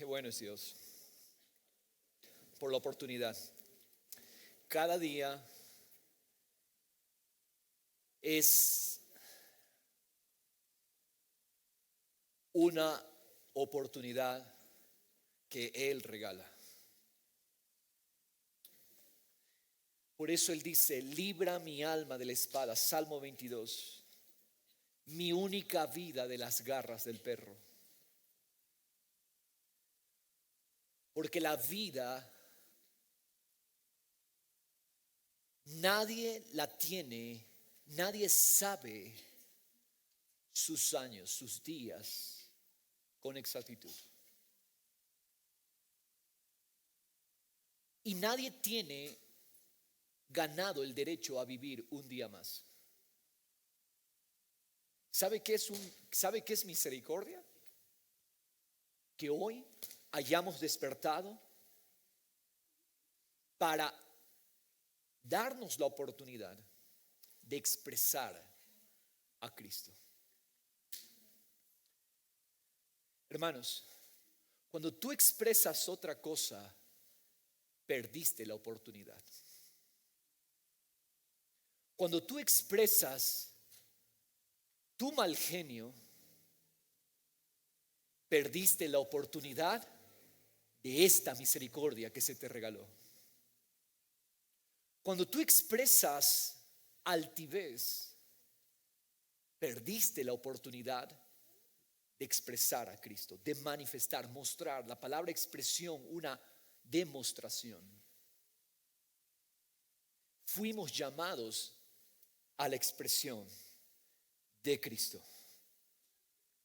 Qué bueno es Dios por la oportunidad. Cada día es una oportunidad que Él regala. Por eso Él dice: libra mi alma de la espada, Salmo 22, mi única vida de las garras del perro. Porque la vida nadie la tiene, nadie sabe sus años, sus días con exactitud. Y nadie tiene ganado el derecho a vivir un día más. ¿Sabe qué es misericordia? Que hoy hayamos despertado para darnos la oportunidad de expresar a Cristo. Hermanos, cuando tú expresas otra cosa, perdiste la oportunidad. Cuando tú expresas tu mal genio, perdiste la oportunidad de esta misericordia que se te regaló. Cuando tú expresas altivez, perdiste la oportunidad de expresar a Cristo, de manifestar, mostrar. La palabra expresión, una demostración. Fuimos llamados a la expresión de Cristo.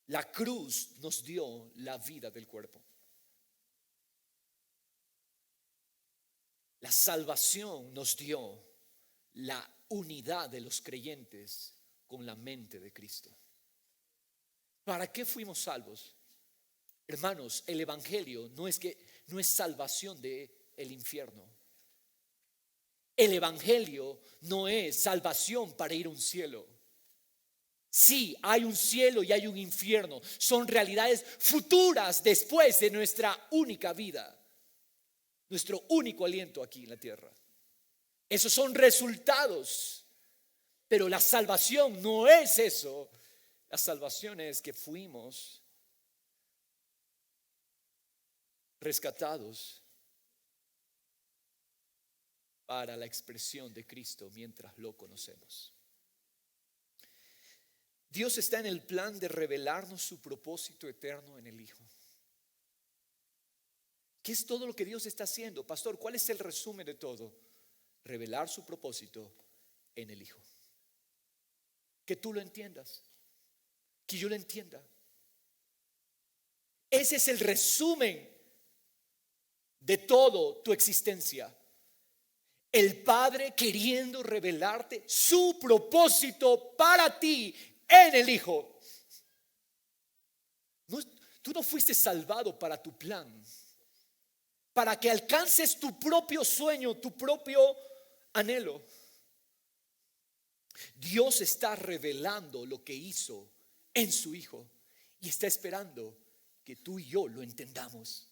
La cruz nos dio la vida del cuerpo. La salvación nos dio la unidad de los creyentes con la mente de Cristo. ¿Para qué fuimos salvos? Hermanos, el evangelio no es salvación del infierno. El evangelio no es salvación para ir a un cielo. Sí, hay un cielo y hay un infierno. Son realidades futuras después de nuestra única vida, nuestro único aliento aquí en la tierra. Esos son resultados. Pero la salvación no es eso. La salvación es que fuimos rescatados para la expresión de Cristo mientras lo conocemos. Dios está en el plan de revelarnos su propósito eterno en el Hijo. ¿Qué es todo lo que Dios está haciendo? Pastor, ¿cuál es el resumen de todo? Revelar su propósito en el Hijo. Que tú lo entiendas, que yo lo entienda. Ese es el resumen de todo tu existencia. El Padre queriendo revelarte su propósito para ti en el Hijo. Tú no fuiste salvado para tu plan, para que alcances tu propio sueño, tu propio anhelo. Dios está revelando lo que hizo en su Hijo y está esperando que tú y yo lo entendamos.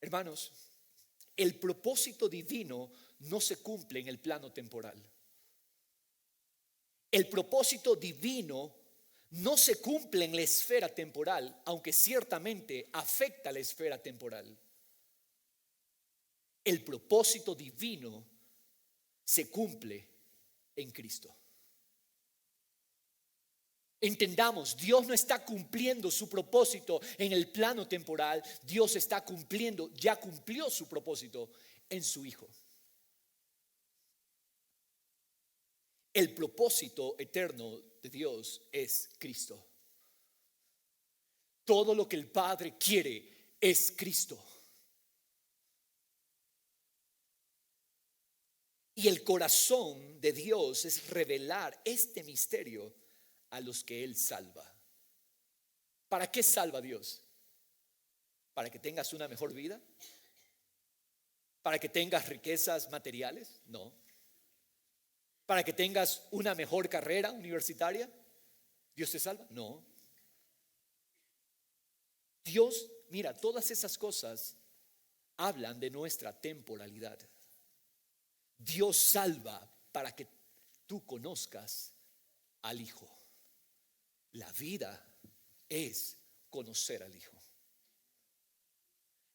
Hermanos, el propósito divino no se cumple en el plano temporal. El propósito divino no se cumple en la esfera temporal, aunque ciertamente afecta a la esfera temporal. El propósito divino se cumple en Cristo. Entendamos, Dios no está cumpliendo su propósito en el plano temporal. Dios está cumpliendo, ya cumplió su propósito en su Hijo. El propósito eterno de Dios es Cristo. Todo lo que el Padre quiere es Cristo. Y el corazón de Dios es revelar este misterio a los que Él salva. ¿Para qué salva Dios? ¿Para que tengas una mejor vida? ¿Para que tengas riquezas materiales? No. ¿Para que tengas una mejor carrera universitaria? ¿Dios te salva? No. Dios, mira, todas esas cosas hablan de nuestra temporalidad. Dios salva para que tú conozcas al Hijo. La vida es conocer al Hijo.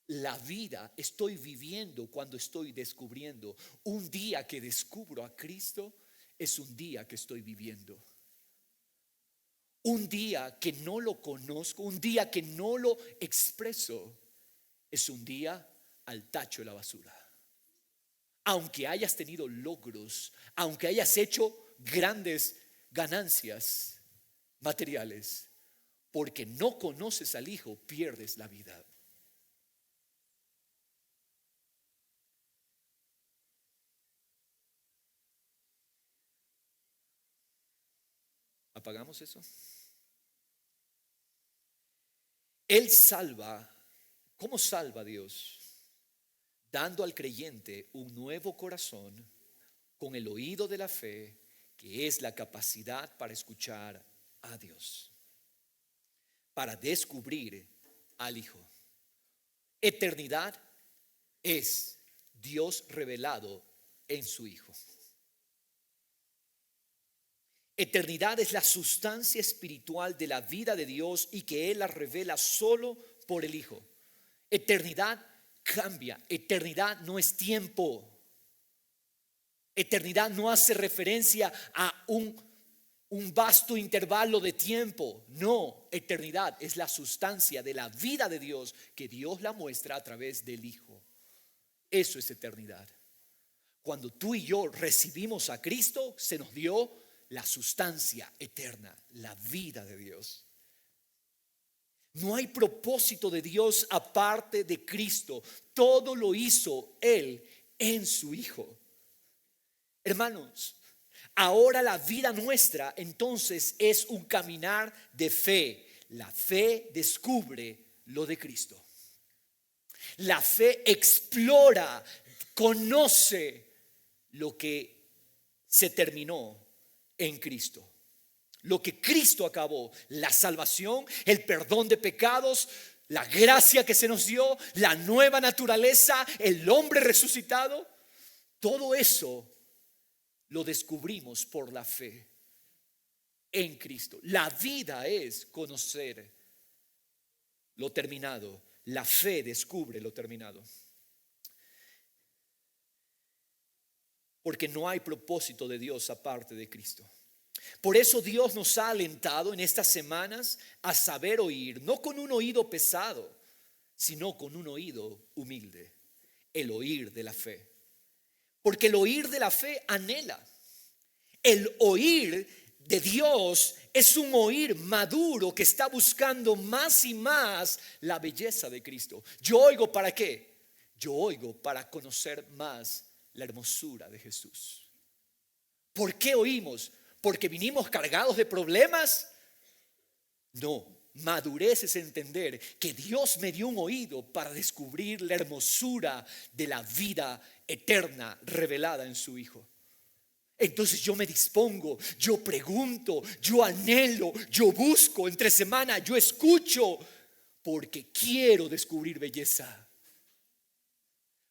La vida estoy viviendo cuando estoy descubriendo. Un día que descubro a Cristo es un día que estoy viviendo. Un día que no lo conozco, un día que no lo expreso, es un día al tacho de la basura. Aunque hayas tenido logros, aunque hayas hecho grandes ganancias materiales, porque no conoces al Hijo, pierdes la vida. ¿Apagamos eso? Él salva. ¿Cómo salva Dios? Dando al creyente un nuevo corazón con el oído de la fe, que es la capacidad para escuchar a Dios, para descubrir al Hijo. Eternidad es Dios revelado en su Hijo. Eternidad es la sustancia espiritual de la vida de Dios y que Él la revela solo por el Hijo. Eternidad cambia. Eternidad no es tiempo. Eternidad no hace referencia a un vasto intervalo de tiempo. No, eternidad es la sustancia de la vida de Dios que Dios la muestra a través del Hijo. Eso es eternidad. Cuando tú y yo recibimos a Cristo, se nos dio la sustancia eterna, la vida de Dios. No hay propósito de Dios aparte de Cristo. Todo lo hizo Él en su Hijo. Hermanos, ahora la vida nuestra entonces es un caminar de fe. La fe descubre lo de Cristo. La fe explora, conoce lo que se terminó en Cristo. Lo que Cristo acabó, la salvación, el perdón de pecados, la gracia que se nos dio, la nueva naturaleza, el hombre resucitado, todo eso lo descubrimos por la fe en Cristo. La vida es conocer lo terminado. La fe descubre lo terminado. Porque no hay propósito de Dios aparte de Cristo. Por eso Dios nos ha alentado en estas semanas a saber oír, no con un oído pesado, sino con un oído humilde, el oír de la fe. Porque el oír de la fe anhela. El oír de Dios es un oír maduro que está buscando más y más la belleza de Cristo. ¿Yo oigo para qué? Yo oigo para conocer más la hermosura de Jesús. ¿Por qué oímos? ¿Porque vinimos cargados de problemas? No, madurez es entender que Dios me dio un oído para descubrir la hermosura de la vida eterna revelada en su Hijo. Entonces yo me dispongo, yo pregunto, yo anhelo, yo busco entre semana, yo escucho, porque quiero descubrir belleza.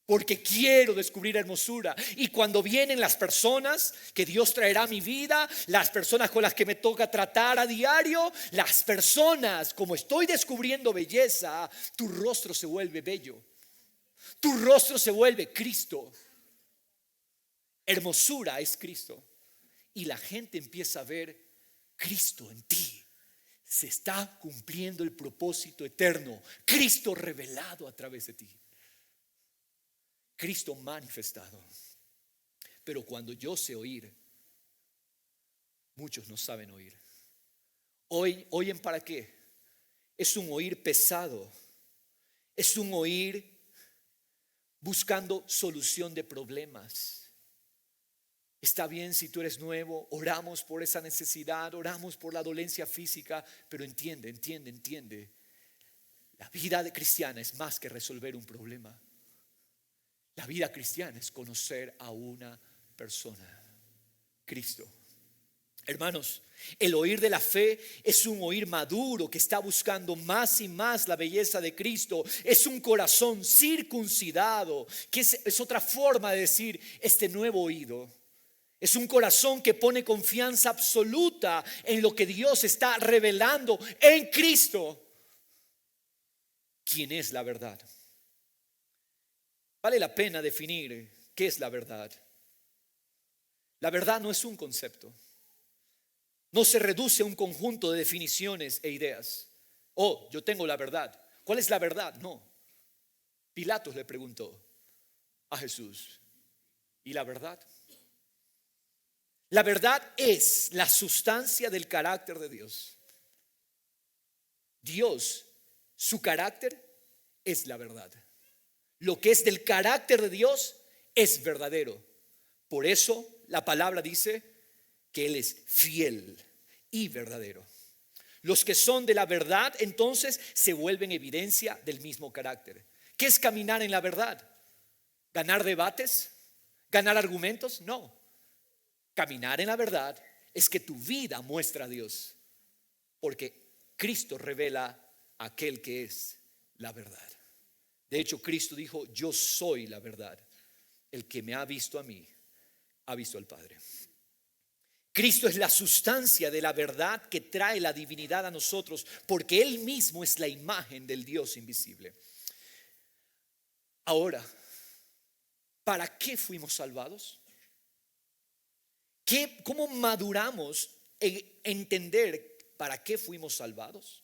Porque quiero descubrir hermosura. Y cuando vienen las personas que Dios traerá a mi vida, las personas con las que me toca tratar a diario, las personas, como estoy descubriendo belleza, tu rostro se vuelve bello. Tu rostro se vuelve Cristo. Hermosura es Cristo. Y la gente empieza a ver Cristo en ti. Se está cumpliendo el propósito eterno. Cristo revelado a través de ti. Cristo manifestado. Pero cuando yo sé oír, muchos no saben oír. ¿Oyen para qué? Es un oír pesado. Es un oír buscando solución de problemas. Está bien si tú eres nuevo, oramos por esa necesidad, oramos por la dolencia física, pero entiende. La vida cristiana es más que resolver un problema. La vida cristiana es conocer a una persona, Cristo. Hermanos, el oír de la fe es un oír maduro que está buscando más y más la belleza de Cristo. Es un corazón circuncidado, que es otra forma de decir este nuevo oído. Es un corazón que pone confianza absoluta en lo que Dios está revelando en Cristo, quien es la verdad. Vale la pena definir qué es la verdad. La verdad no es un concepto. No se reduce a un conjunto de definiciones e ideas. Oh, yo tengo la verdad. ¿Cuál es la verdad? No. Pilatos le preguntó a Jesús, ¿y la verdad? La verdad es la sustancia del carácter de Dios. Dios, su carácter es la verdad. Lo que es del carácter de Dios es verdadero. Por eso la palabra dice que Él es fiel y verdadero. Los que son de la verdad entonces se vuelven evidencia del mismo carácter. ¿Qué es caminar en la verdad? ¿Ganar debates? ¿Ganar argumentos? No. Caminar en la verdad es que tu vida muestra a Dios, porque Cristo revela a aquel que es la verdad. De hecho, Cristo dijo: yo soy la verdad. El que me ha visto a mí, ha visto al Padre. Cristo es la sustancia de la verdad que trae la divinidad a nosotros, porque Él mismo es la imagen del Dios invisible. Ahora, ¿para qué fuimos salvados? ¿Cómo maduramos en entender para qué fuimos salvados?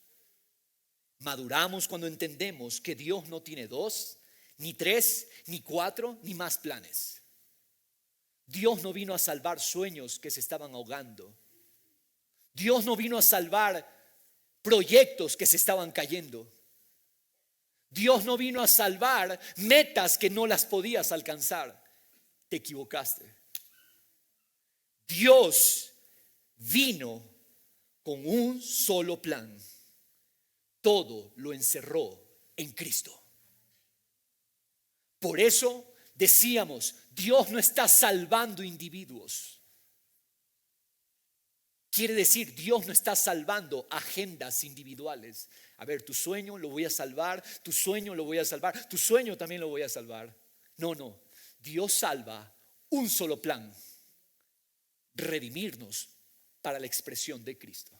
Maduramos cuando entendemos que Dios no tiene 2, ni 3, ni 4, ni más planes. Dios no vino a salvar sueños que se estaban ahogando. Dios no vino a salvar proyectos que se estaban cayendo. Dios no vino a salvar metas que no las podías alcanzar. Te equivocaste. Dios vino con un solo plan. Todo lo encerró en Cristo. Por eso decíamos, Dios no está salvando individuos. Quiere decir, Dios no está salvando agendas individuales. A ver, tu sueño lo voy a salvar, tu sueño lo voy a salvar, tu sueño también lo voy a salvar. No. Dios salva un solo plan: redimirnos para la expresión de Cristo.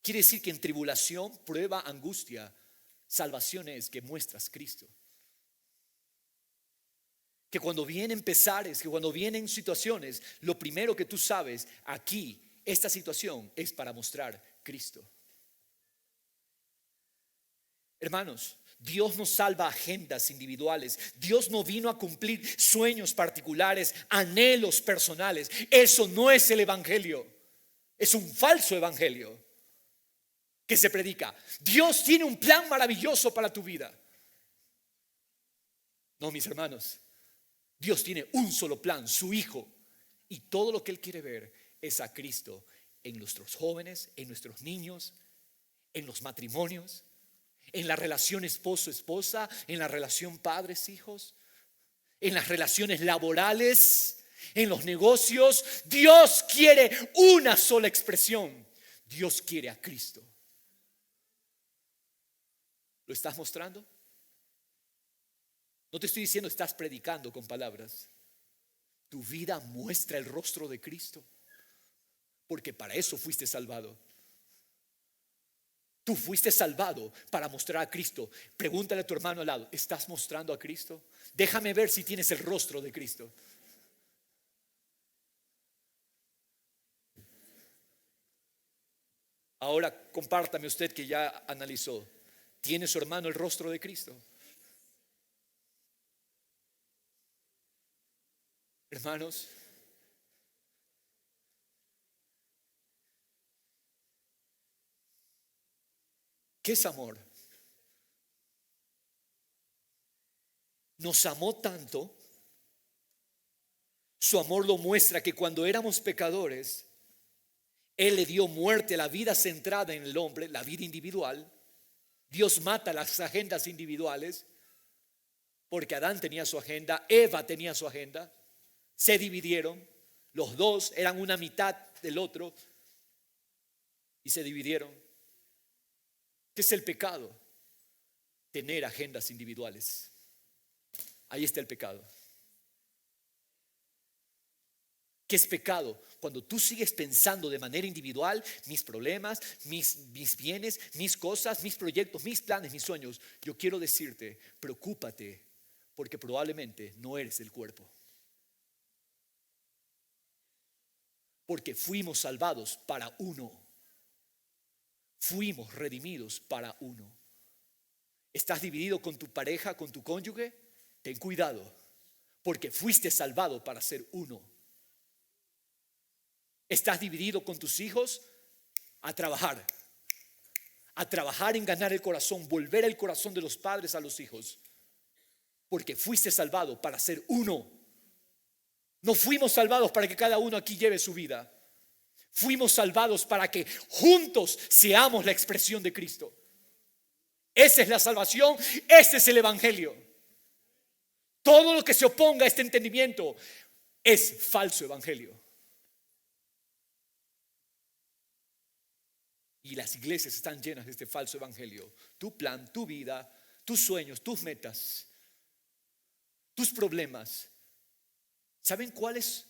Quiere decir que en tribulación, prueba, angustia, salvación es que muestras Cristo. Que cuando vienen pesares, que cuando vienen situaciones, lo primero que tú sabes, aquí, esta situación es para mostrar Cristo. Hermanos, Dios no salva agendas individuales. Dios no vino a cumplir sueños particulares, anhelos personales. Eso no es el evangelio. Es un falso evangelio que se predica. Dios tiene un plan maravilloso para tu vida. No, mis hermanos, Dios tiene un solo plan, su Hijo. Y todo lo que Él quiere ver es a Cristo en nuestros jóvenes, en nuestros niños, en los matrimonios, en la relación esposo-esposa, en la relación padres-hijos, en las relaciones laborales, en los negocios. Dios quiere una sola expresión. Dios quiere a Cristo. ¿Lo estás mostrando? No te estoy diciendo estás predicando con palabras. Tu vida muestra el rostro de Cristo, porque para eso fuiste salvado. Tú fuiste salvado para mostrar a Cristo. Pregúntale a tu hermano al lado: ¿estás mostrando a Cristo? Déjame ver si tienes el rostro de Cristo. Ahora compártame usted que ya analizó. ¿Tiene su hermano el rostro de Cristo? Hermanos, ¿qué es amor? Nos amó tanto. Su amor lo muestra que cuando éramos pecadores, Él le dio muerte a la vida centrada en el hombre, la vida individual. Dios mata las agendas individuales, porque Adán tenía su agenda, Eva tenía su agenda, se dividieron. Los dos eran una mitad del otro y se dividieron. ¿Qué es el pecado? Tener agendas individuales. Ahí está el pecado. ¿Qué es pecado? Cuando tú sigues pensando de manera individual, mis problemas, mis bienes, mis cosas, mis proyectos, mis planes, mis sueños. Yo quiero decirte, preocúpate, porque probablemente no eres el cuerpo. Porque fuimos salvados para uno. Fuimos redimidos para uno. ¿Estás dividido con tu pareja, con tu cónyuge? Ten cuidado, porque fuiste salvado para ser uno. ¿Estás dividido con tus hijos? A trabajar en ganar el corazón, volver el corazón de los padres a los hijos, porque fuiste salvado para ser uno. No fuimos salvados para que cada uno aquí lleve su vida. Fuimos salvados para que juntos seamos la expresión de Cristo. Esa es la salvación, ese es el evangelio. Todo lo que se oponga a este entendimiento es falso evangelio. Y las iglesias están llenas de este falso evangelio. Tu plan, tu vida, tus sueños, tus metas, tus problemas. ¿Saben cuáles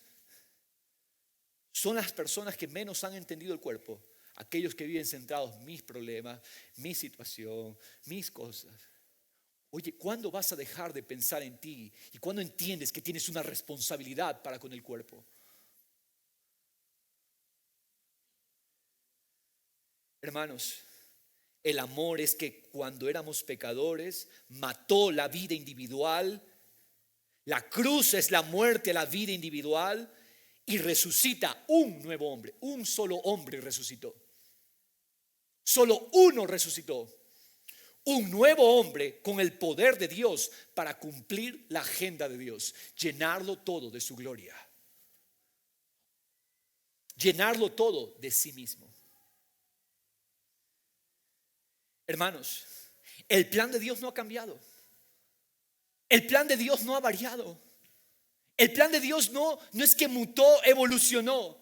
son las personas que menos han entendido el cuerpo? Aquellos que viven centrados en mis problemas, mi situación, mis cosas. Oye, ¿cuándo vas a dejar de pensar en ti? ¿Y cuándo entiendes que tienes una responsabilidad para con el cuerpo? Hermanos, el amor es que cuando éramos pecadores, mató la vida individual. La cruz es la muerte a la vida individual y resucita un nuevo hombre. Un solo hombre resucitó. Solo uno resucitó. Un nuevo hombre con el poder de Dios para cumplir la agenda de Dios. Llenarlo todo de su gloria. Llenarlo todo de sí mismo. Hermanos, el plan de Dios no ha cambiado. El plan de Dios no ha variado. El plan de Dios no es que mutó, evolucionó.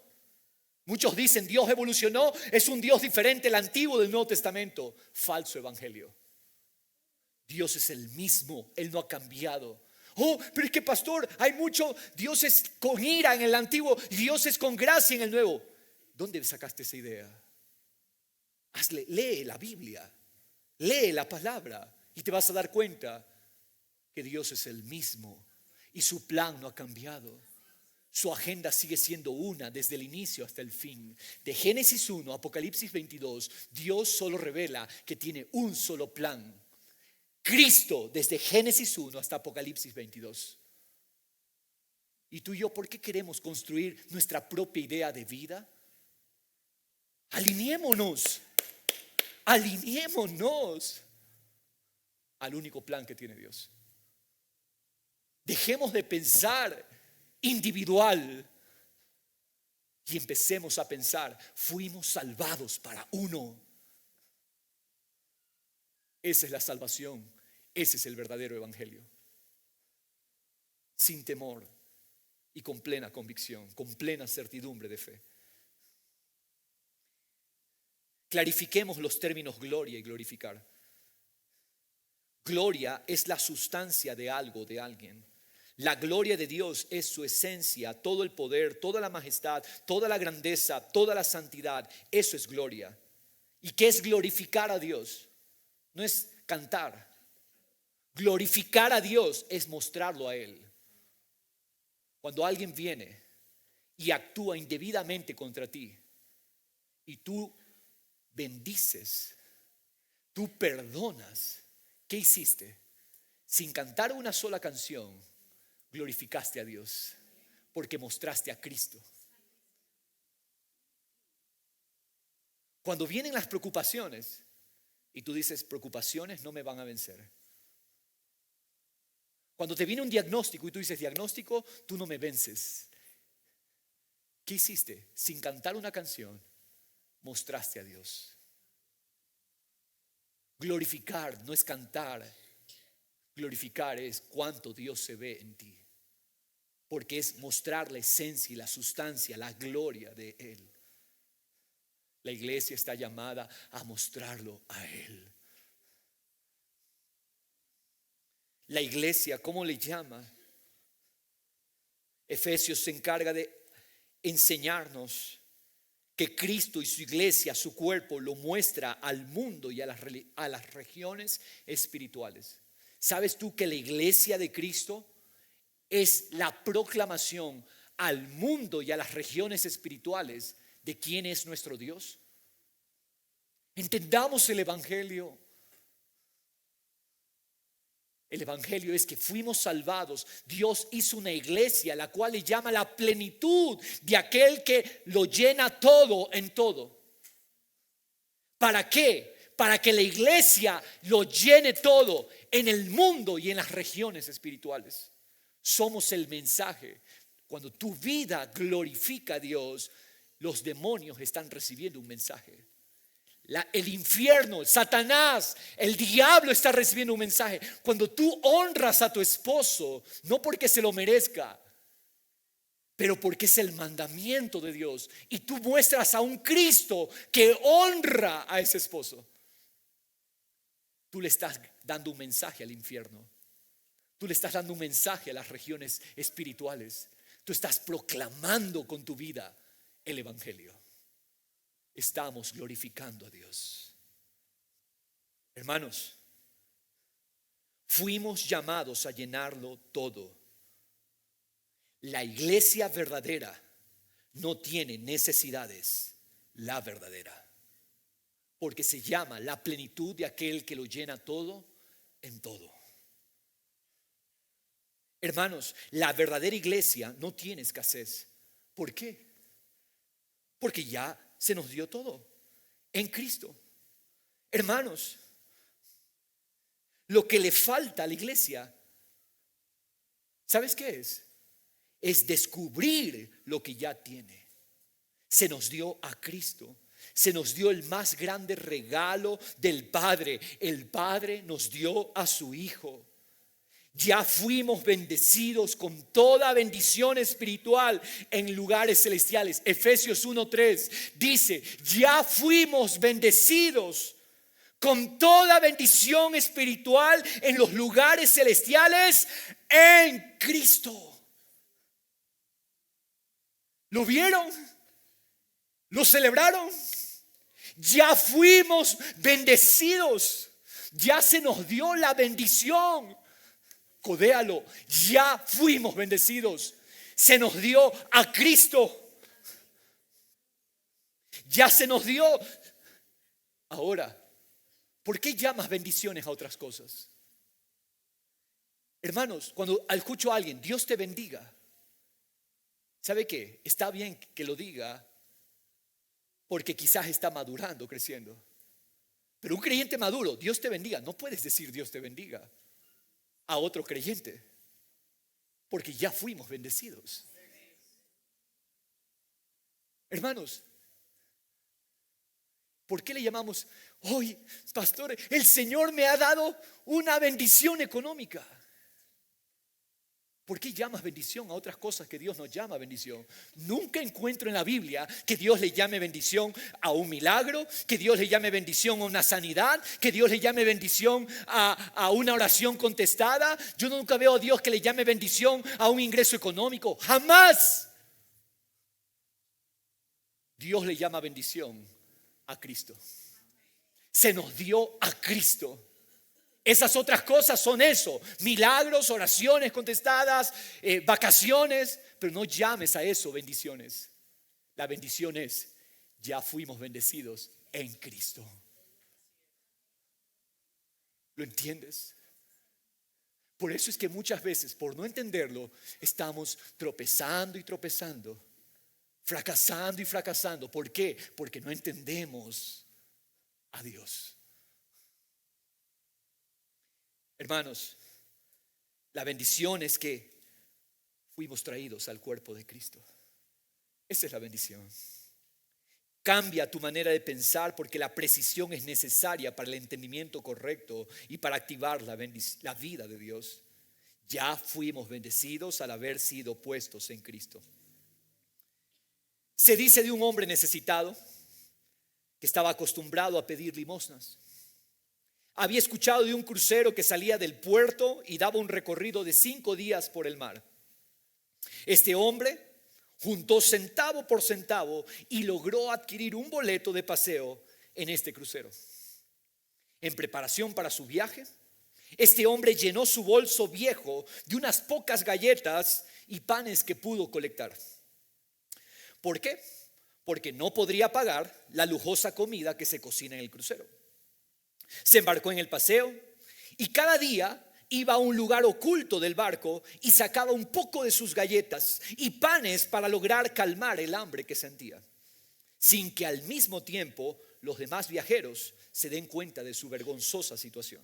Muchos dicen Dios evolucionó, es un Dios diferente el Antiguo del Nuevo Testamento. Falso evangelio. Dios es el mismo, Él no ha cambiado. Oh, pero es que pastor, hay mucho, Dios es con ira en el Antiguo y Dios es con gracia en el Nuevo. ¿Dónde sacaste esa idea? Lee la Biblia, lee la palabra y te vas a dar cuenta que Dios es el mismo y su plan no ha cambiado. Su agenda sigue siendo una desde el inicio hasta el fin. De Génesis 1 a Apocalipsis 22, Dios solo revela que tiene un solo plan. Cristo desde Génesis 1 hasta Apocalipsis 22. ¿Y tú y yo por qué queremos construir nuestra propia idea de vida? Alineémonos al único plan que tiene Dios. Dejemos de pensar individual y empecemos a pensar, fuimos salvados para uno. Esa es la salvación, ese es el verdadero evangelio. Sin temor y con plena convicción, con plena certidumbre de fe. Clarifiquemos los términos gloria y glorificar. Gloria es la sustancia de algo, de alguien. La gloria de Dios es su esencia, todo el poder, toda la majestad, toda la grandeza, toda la santidad. Eso es gloria. ¿Y qué es glorificar a Dios? No es cantar. Glorificar a Dios es mostrarlo a Él. Cuando alguien viene y actúa indebidamente contra ti y tú bendices, tú perdonas, ¿qué hiciste? Sin cantar una sola canción, glorificaste a Dios porque mostraste a Cristo. Cuando vienen las preocupaciones y tú dices, preocupaciones no me van a vencer. Cuando te viene un diagnóstico y tú dices, diagnóstico, tú no me vences. ¿Qué hiciste? Sin cantar una canción, mostraste a Dios. Glorificar no es cantar. Glorificar es cuánto Dios se ve en ti. porque es mostrar la esencia y la sustancia, la gloria de Él. La iglesia está llamada a mostrarlo a Él. La iglesia, ¿cómo le llama? Efesios se encarga de enseñarnos que Cristo y su iglesia, su cuerpo, lo muestra al mundo y a las regiones espirituales. ¿Sabes tú que la iglesia de Cristo es la proclamación al mundo y a las regiones espirituales de quién es nuestro Dios? Entendamos el evangelio. El evangelio es que fuimos salvados. Dios hizo una iglesia, la cual le llama la plenitud de aquel que lo llena todo en todo. ¿Para qué? Para que la iglesia lo llene todo en el mundo y en las regiones espirituales. Somos el mensaje. Cuando tu vida glorifica a Dios, los demonios están recibiendo un mensaje. El infierno, Satanás, el diablo está recibiendo un mensaje. Cuando tú honras a tu esposo, no porque se lo merezca, pero porque es el mandamiento de Dios, y tú muestras a un Cristo que honra a ese esposo, tú le estás dando un mensaje al infierno. Tú le estás dando un mensaje a las regiones espirituales. Tú estás proclamando con tu vida el evangelio. Estamos glorificando a Dios. Hermanos, fuimos llamados a llenarlo todo. La iglesia verdadera no tiene necesidades, la verdadera, porque se llama la plenitud de aquel que lo llena todo en todo. Hermanos, la verdadera iglesia no tiene escasez. ¿Por qué? Porque ya se nos dio todo en Cristo. Hermanos, lo que le falta a la iglesia, ¿sabes qué es? Es descubrir lo que ya tiene. Se nos dio a Cristo. Se nos dio el más grande regalo del Padre. El Padre nos dio a su Hijo. Ya fuimos bendecidos con toda bendición espiritual en lugares celestiales. Efesios 1:3 dice: ya fuimos bendecidos con toda bendición espiritual en los lugares celestiales en Cristo. ¿Lo vieron? ¿Lo celebraron? Ya fuimos bendecidos. Ya se nos dio la bendición. Codéalo, ya fuimos bendecidos. Se nos dio a Cristo. Ya se nos dio. Ahora, ¿por qué llamas bendiciones a otras cosas? Hermanos, cuando escucho a alguien, Dios te bendiga, ¿sabe qué? Está bien que lo diga, porque quizás está madurando, creciendo. Pero un creyente maduro, Dios te bendiga, no puedes decir Dios te bendiga a otro creyente, porque ya fuimos bendecidos. Hermanos, ¿por qué le llamamos hoy, pastor, el Señor me ha dado una bendición económica? ¿Por qué llamas bendición a otras cosas que Dios nos llama bendición? Nunca encuentro en la Biblia que Dios le llame bendición a un milagro, que Dios le llame bendición a una sanidad, que Dios le llame bendición a una oración contestada. Yo nunca veo a Dios que le llame bendición a un ingreso económico. Jamás. Dios le llama bendición a Cristo. Se nos dio a Cristo. Esas otras cosas son eso: milagros, oraciones contestadas, vacaciones. Pero no llames a eso bendiciones. La bendición es: ya fuimos bendecidos en Cristo. ¿Lo entiendes? Por eso es que muchas veces, por no entenderlo, estamos tropezando y tropezando, fracasando y fracasando. ¿Por qué? Porque no entendemos a Dios. Hermanos, la bendición es que fuimos traídos al cuerpo de Cristo. Esa es la bendición. Cambia tu manera de pensar, porque la precisión es necesaria para el entendimiento correcto y para activar la vida de Dios. Ya fuimos bendecidos al haber sido puestos en Cristo. Se dice de un hombre necesitado que estaba acostumbrado a pedir limosnas. Había escuchado de un crucero que salía del puerto y daba un recorrido de 5 días por el mar. Este hombre juntó centavo por centavo y logró adquirir un boleto de paseo en este crucero. En preparación para su viaje, este hombre llenó su bolso viejo de unas pocas galletas y panes que pudo colectar. ¿Por qué? Porque no podría pagar la lujosa comida que se cocina en el crucero. Se embarcó en el paseo y cada día iba a un lugar oculto del barco y sacaba un poco de sus galletas y panes para lograr calmar el hambre que sentía, sin que al mismo tiempo los demás viajeros se den cuenta de su vergonzosa situación.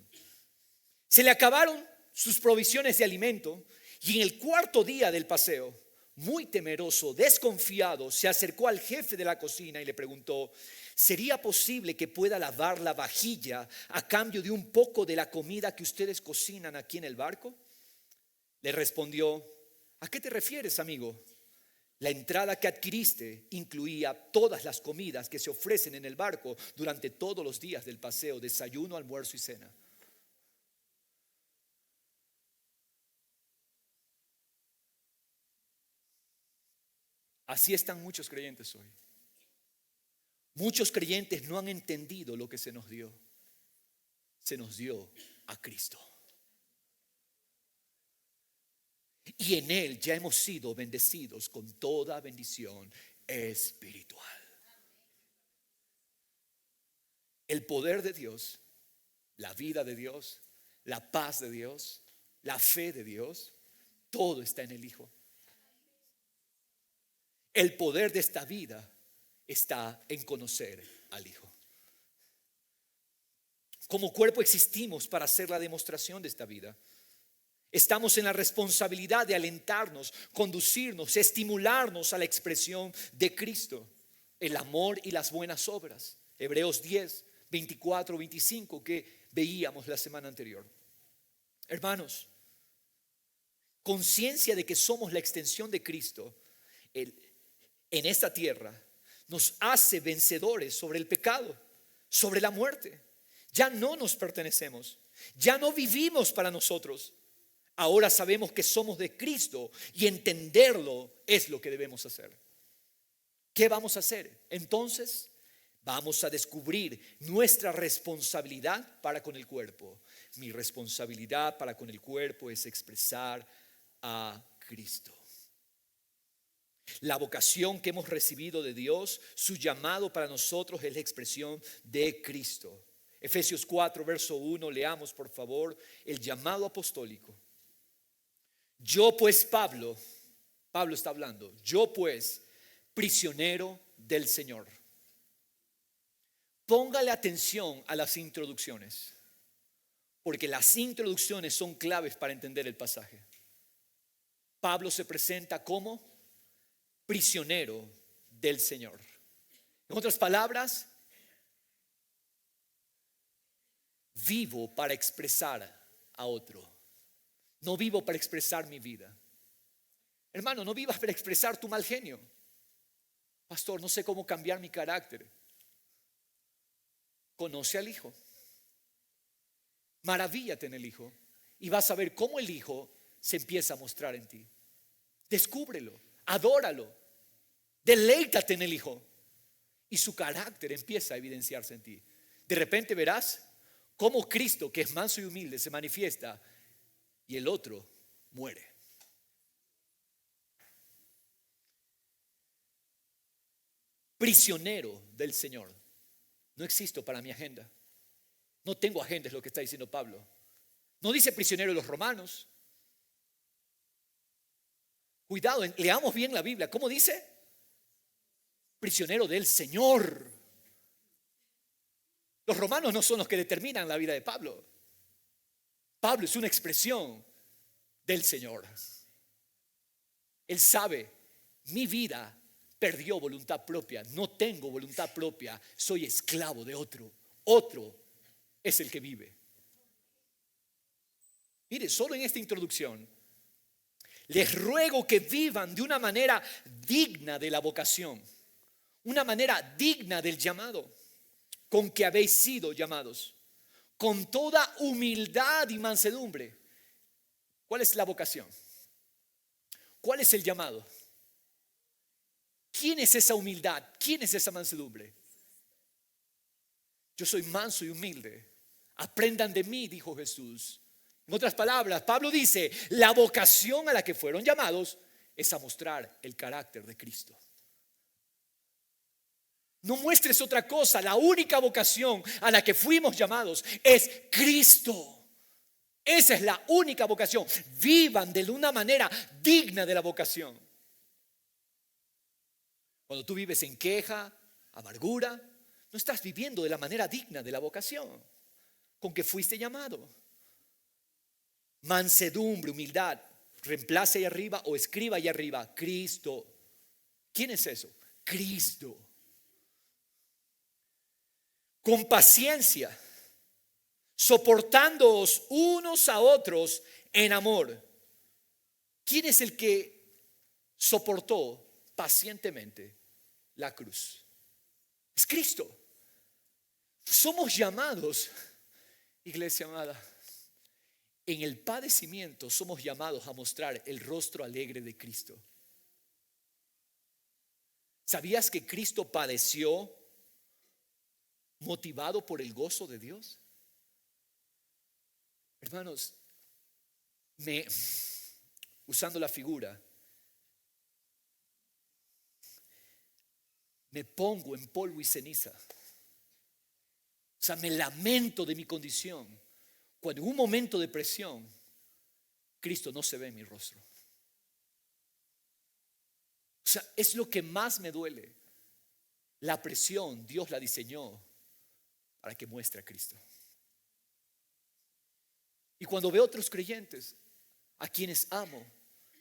Se le acabaron sus provisiones de alimento y en el 4.º día del paseo, muy temeroso, desconfiado, se acercó al jefe de la cocina y le preguntó: ¿sería posible que pueda lavar la vajilla a cambio de un poco de la comida que ustedes cocinan aquí en el barco? Le respondió: ¿a qué te refieres, amigo? La entrada que adquiriste incluía todas las comidas que se ofrecen en el barco durante todos los días del paseo: desayuno, almuerzo y cena. Así están muchos creyentes hoy. Muchos creyentes no han entendido lo que se nos dio. Se nos dio a Cristo. Y en Él ya hemos sido bendecidos con toda bendición espiritual. El poder de Dios, la vida de Dios, la paz de Dios, la fe de Dios, todo está en el Hijo. El poder de esta vida está en conocer al Hijo. Como cuerpo existimos para hacer la demostración de esta vida. Estamos en la responsabilidad de alentarnos, conducirnos, estimularnos a la expresión de Cristo, el amor y las buenas obras. Hebreos 10, 24, 25 que veíamos la semana anterior. Hermanos, conciencia de que somos la extensión de Cristo en esta tierra nos hace vencedores sobre el pecado, sobre la muerte. Ya no nos pertenecemos, ya no vivimos para nosotros. Ahora sabemos que somos de Cristo y entenderlo es lo que debemos hacer. ¿Qué vamos a hacer? Entonces, vamos a descubrir nuestra responsabilidad para con el cuerpo. Mi responsabilidad para con el cuerpo es expresar a Cristo. La vocación que hemos recibido de Dios, su llamado para nosotros es la expresión de Cristo. Efesios 4, verso 1, leamos por favor el llamado apostólico. Yo pues, Pablo está hablando, yo pues, prisionero del Señor. Póngale atención a las introducciones, porque las introducciones son claves para entender el pasaje. Pablo se presenta como prisionero del Señor. En otras palabras, vivo para expresar a otro. No vivo para expresar mi vida. Hermano, no vivas para expresar tu mal genio. Pastor, no sé cómo cambiar mi carácter. Conoce al Hijo. Maravíllate en el Hijo y vas a ver cómo el Hijo se empieza a mostrar en ti. Descúbrelo, adóralo, deleítate en el Hijo y su carácter empieza a evidenciarse en ti. De repente verás cómo Cristo, que es manso y humilde, se manifiesta y el otro muere. Prisionero del Señor. No existo para mi agenda. No tengo agenda, es lo que está diciendo Pablo. No dice prisionero de los romanos. Cuidado, leamos bien la Biblia. ¿Cómo dice? Prisionero del Señor. Los romanos no son los que determinan la vida de Pablo. Pablo es una expresión del Señor. Él sabe, mi vida perdió voluntad propia, no tengo voluntad propia, soy esclavo de otro. Otro es el que vive. Mire, solo en esta introducción, les ruego que vivan de una manera digna de la vocación, una manera digna del llamado con que habéis sido llamados, con toda humildad y mansedumbre. ¿Cuál es la vocación? ¿Cuál es el llamado? ¿Quién es esa humildad? ¿Quién es esa mansedumbre? Yo soy manso y humilde. Aprendan de mí, dijo Jesús. En otras palabras, Pablo dice, la vocación a la que fueron llamados es a mostrar el carácter de Cristo. No muestres otra cosa. La única vocación a la que fuimos llamados es Cristo. Esa es la única vocación. Vivan de una manera digna de la vocación. Cuando tú vives en queja, amargura, no estás viviendo de la manera digna de la vocación con que fuiste llamado. Mansedumbre, humildad. Reemplace ahí arriba o escriba ahí arriba, Cristo. ¿Quién es eso? Cristo. Con paciencia, soportándoos unos a otros en amor. ¿Quién es el que soportó pacientemente la cruz? Es Cristo. Somos llamados, iglesia amada, en el padecimiento somos llamados a mostrar el rostro alegre de Cristo. ¿Sabías que Cristo padeció motivado por el gozo de Dios? Hermanos, usando la figura, me pongo en polvo y ceniza. O sea, me lamento de mi condición cuando en un momento de presión Cristo no se ve en mi rostro. O sea, es lo que más me duele. La presión Dios la diseñó para que muestre a Cristo. Y cuando veo otros creyentes a quienes amo,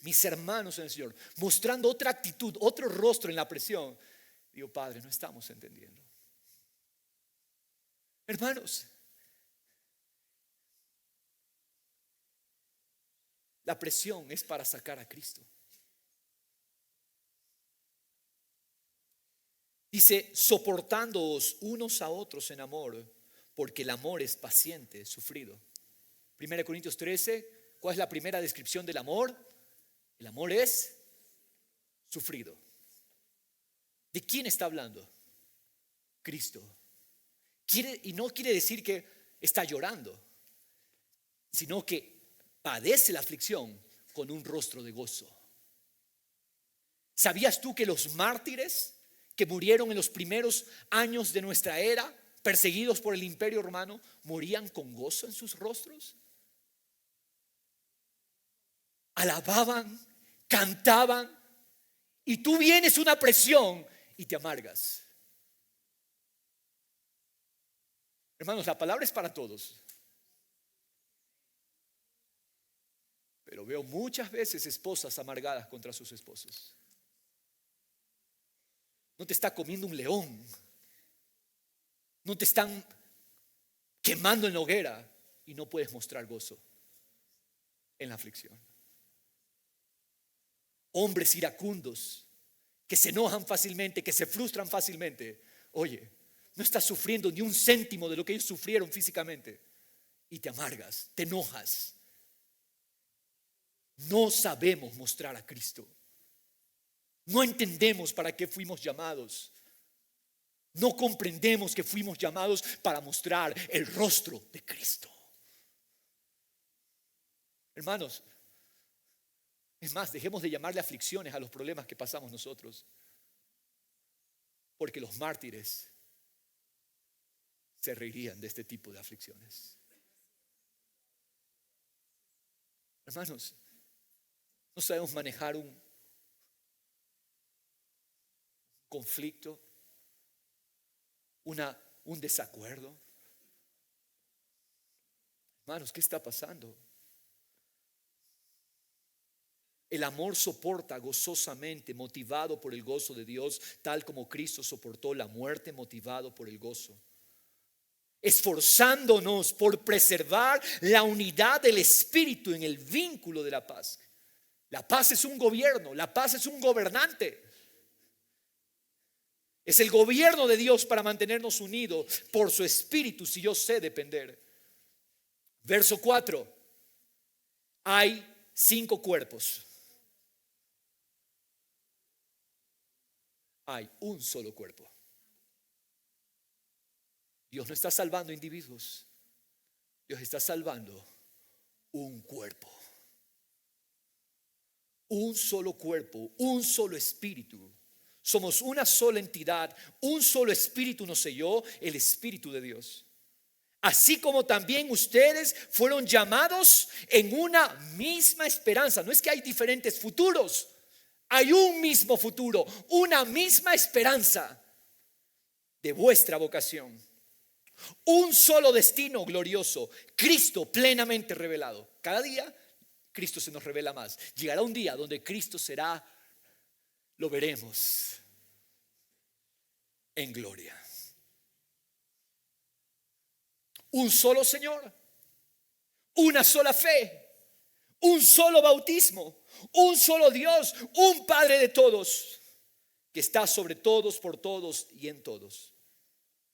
mis hermanos en el Señor, mostrando otra actitud, otro rostro en la presión, digo, Padre, no estamos entendiendo. Hermanos, la presión es para sacar a Cristo. Dice, soportándoos unos a otros en amor, porque el amor es paciente, sufrido. 1 Corintios 13, ¿cuál es la primera descripción del amor? El amor es sufrido. ¿De quién está hablando? Cristo. Y no quiere decir que está llorando, sino que padece la aflicción con un rostro de gozo. ¿Sabías tú que los mártires que murieron en los primeros años de nuestra era, perseguidos por el Imperio Romano, morían con gozo en sus rostros? Alababan, cantaban, y tú vienes una presión y te amargas. Hermanos, la palabra es para todos. Pero veo muchas veces esposas amargadas contra sus esposos. No te está comiendo un león. No te están quemando en la hoguera y no puedes mostrar gozo en la aflicción. Hombres iracundos que se enojan fácilmente, que se frustran fácilmente. Oye, no estás sufriendo ni un céntimo de lo que ellos sufrieron físicamente y te amargas, te enojas. No sabemos mostrar a Cristo. No entendemos para qué fuimos llamados. No comprendemos que fuimos llamados para mostrar el rostro de Cristo. Hermanos, es más, dejemos de llamarle aflicciones a los problemas que pasamos nosotros. Porque los mártires se reirían de este tipo de aflicciones. Hermanos, no sabemos manejar un conflicto, un desacuerdo. Hermanos, ¿qué está pasando? El amor soporta gozosamente, motivado por el gozo de Dios, tal como Cristo soportó la muerte motivado por el gozo. esforzándonos por preservar la unidad del Espíritu en el vínculo de la paz. La paz es un gobierno, la paz es un gobernante. Es el gobierno de Dios para mantenernos unidos por su Espíritu, si yo sé depender. Verso 4. Hay 5 cuerpos. Hay un solo cuerpo. Dios no está salvando individuos. Dios está salvando un cuerpo. Un solo cuerpo, un solo espíritu. Somos una sola entidad, un solo espíritu nos selló, el Espíritu de Dios. Así como también ustedes fueron llamados en una misma esperanza. No es que hay diferentes futuros, hay un mismo futuro, una misma esperanza de vuestra vocación. Un solo destino glorioso, Cristo plenamente revelado. Cada día Cristo se nos revela más. Llegará un día donde Cristo será, lo veremos en gloria. Un solo Señor, una sola fe, un solo bautismo, un solo Dios, un Padre de todos, que está sobre todos, por todos y en todos.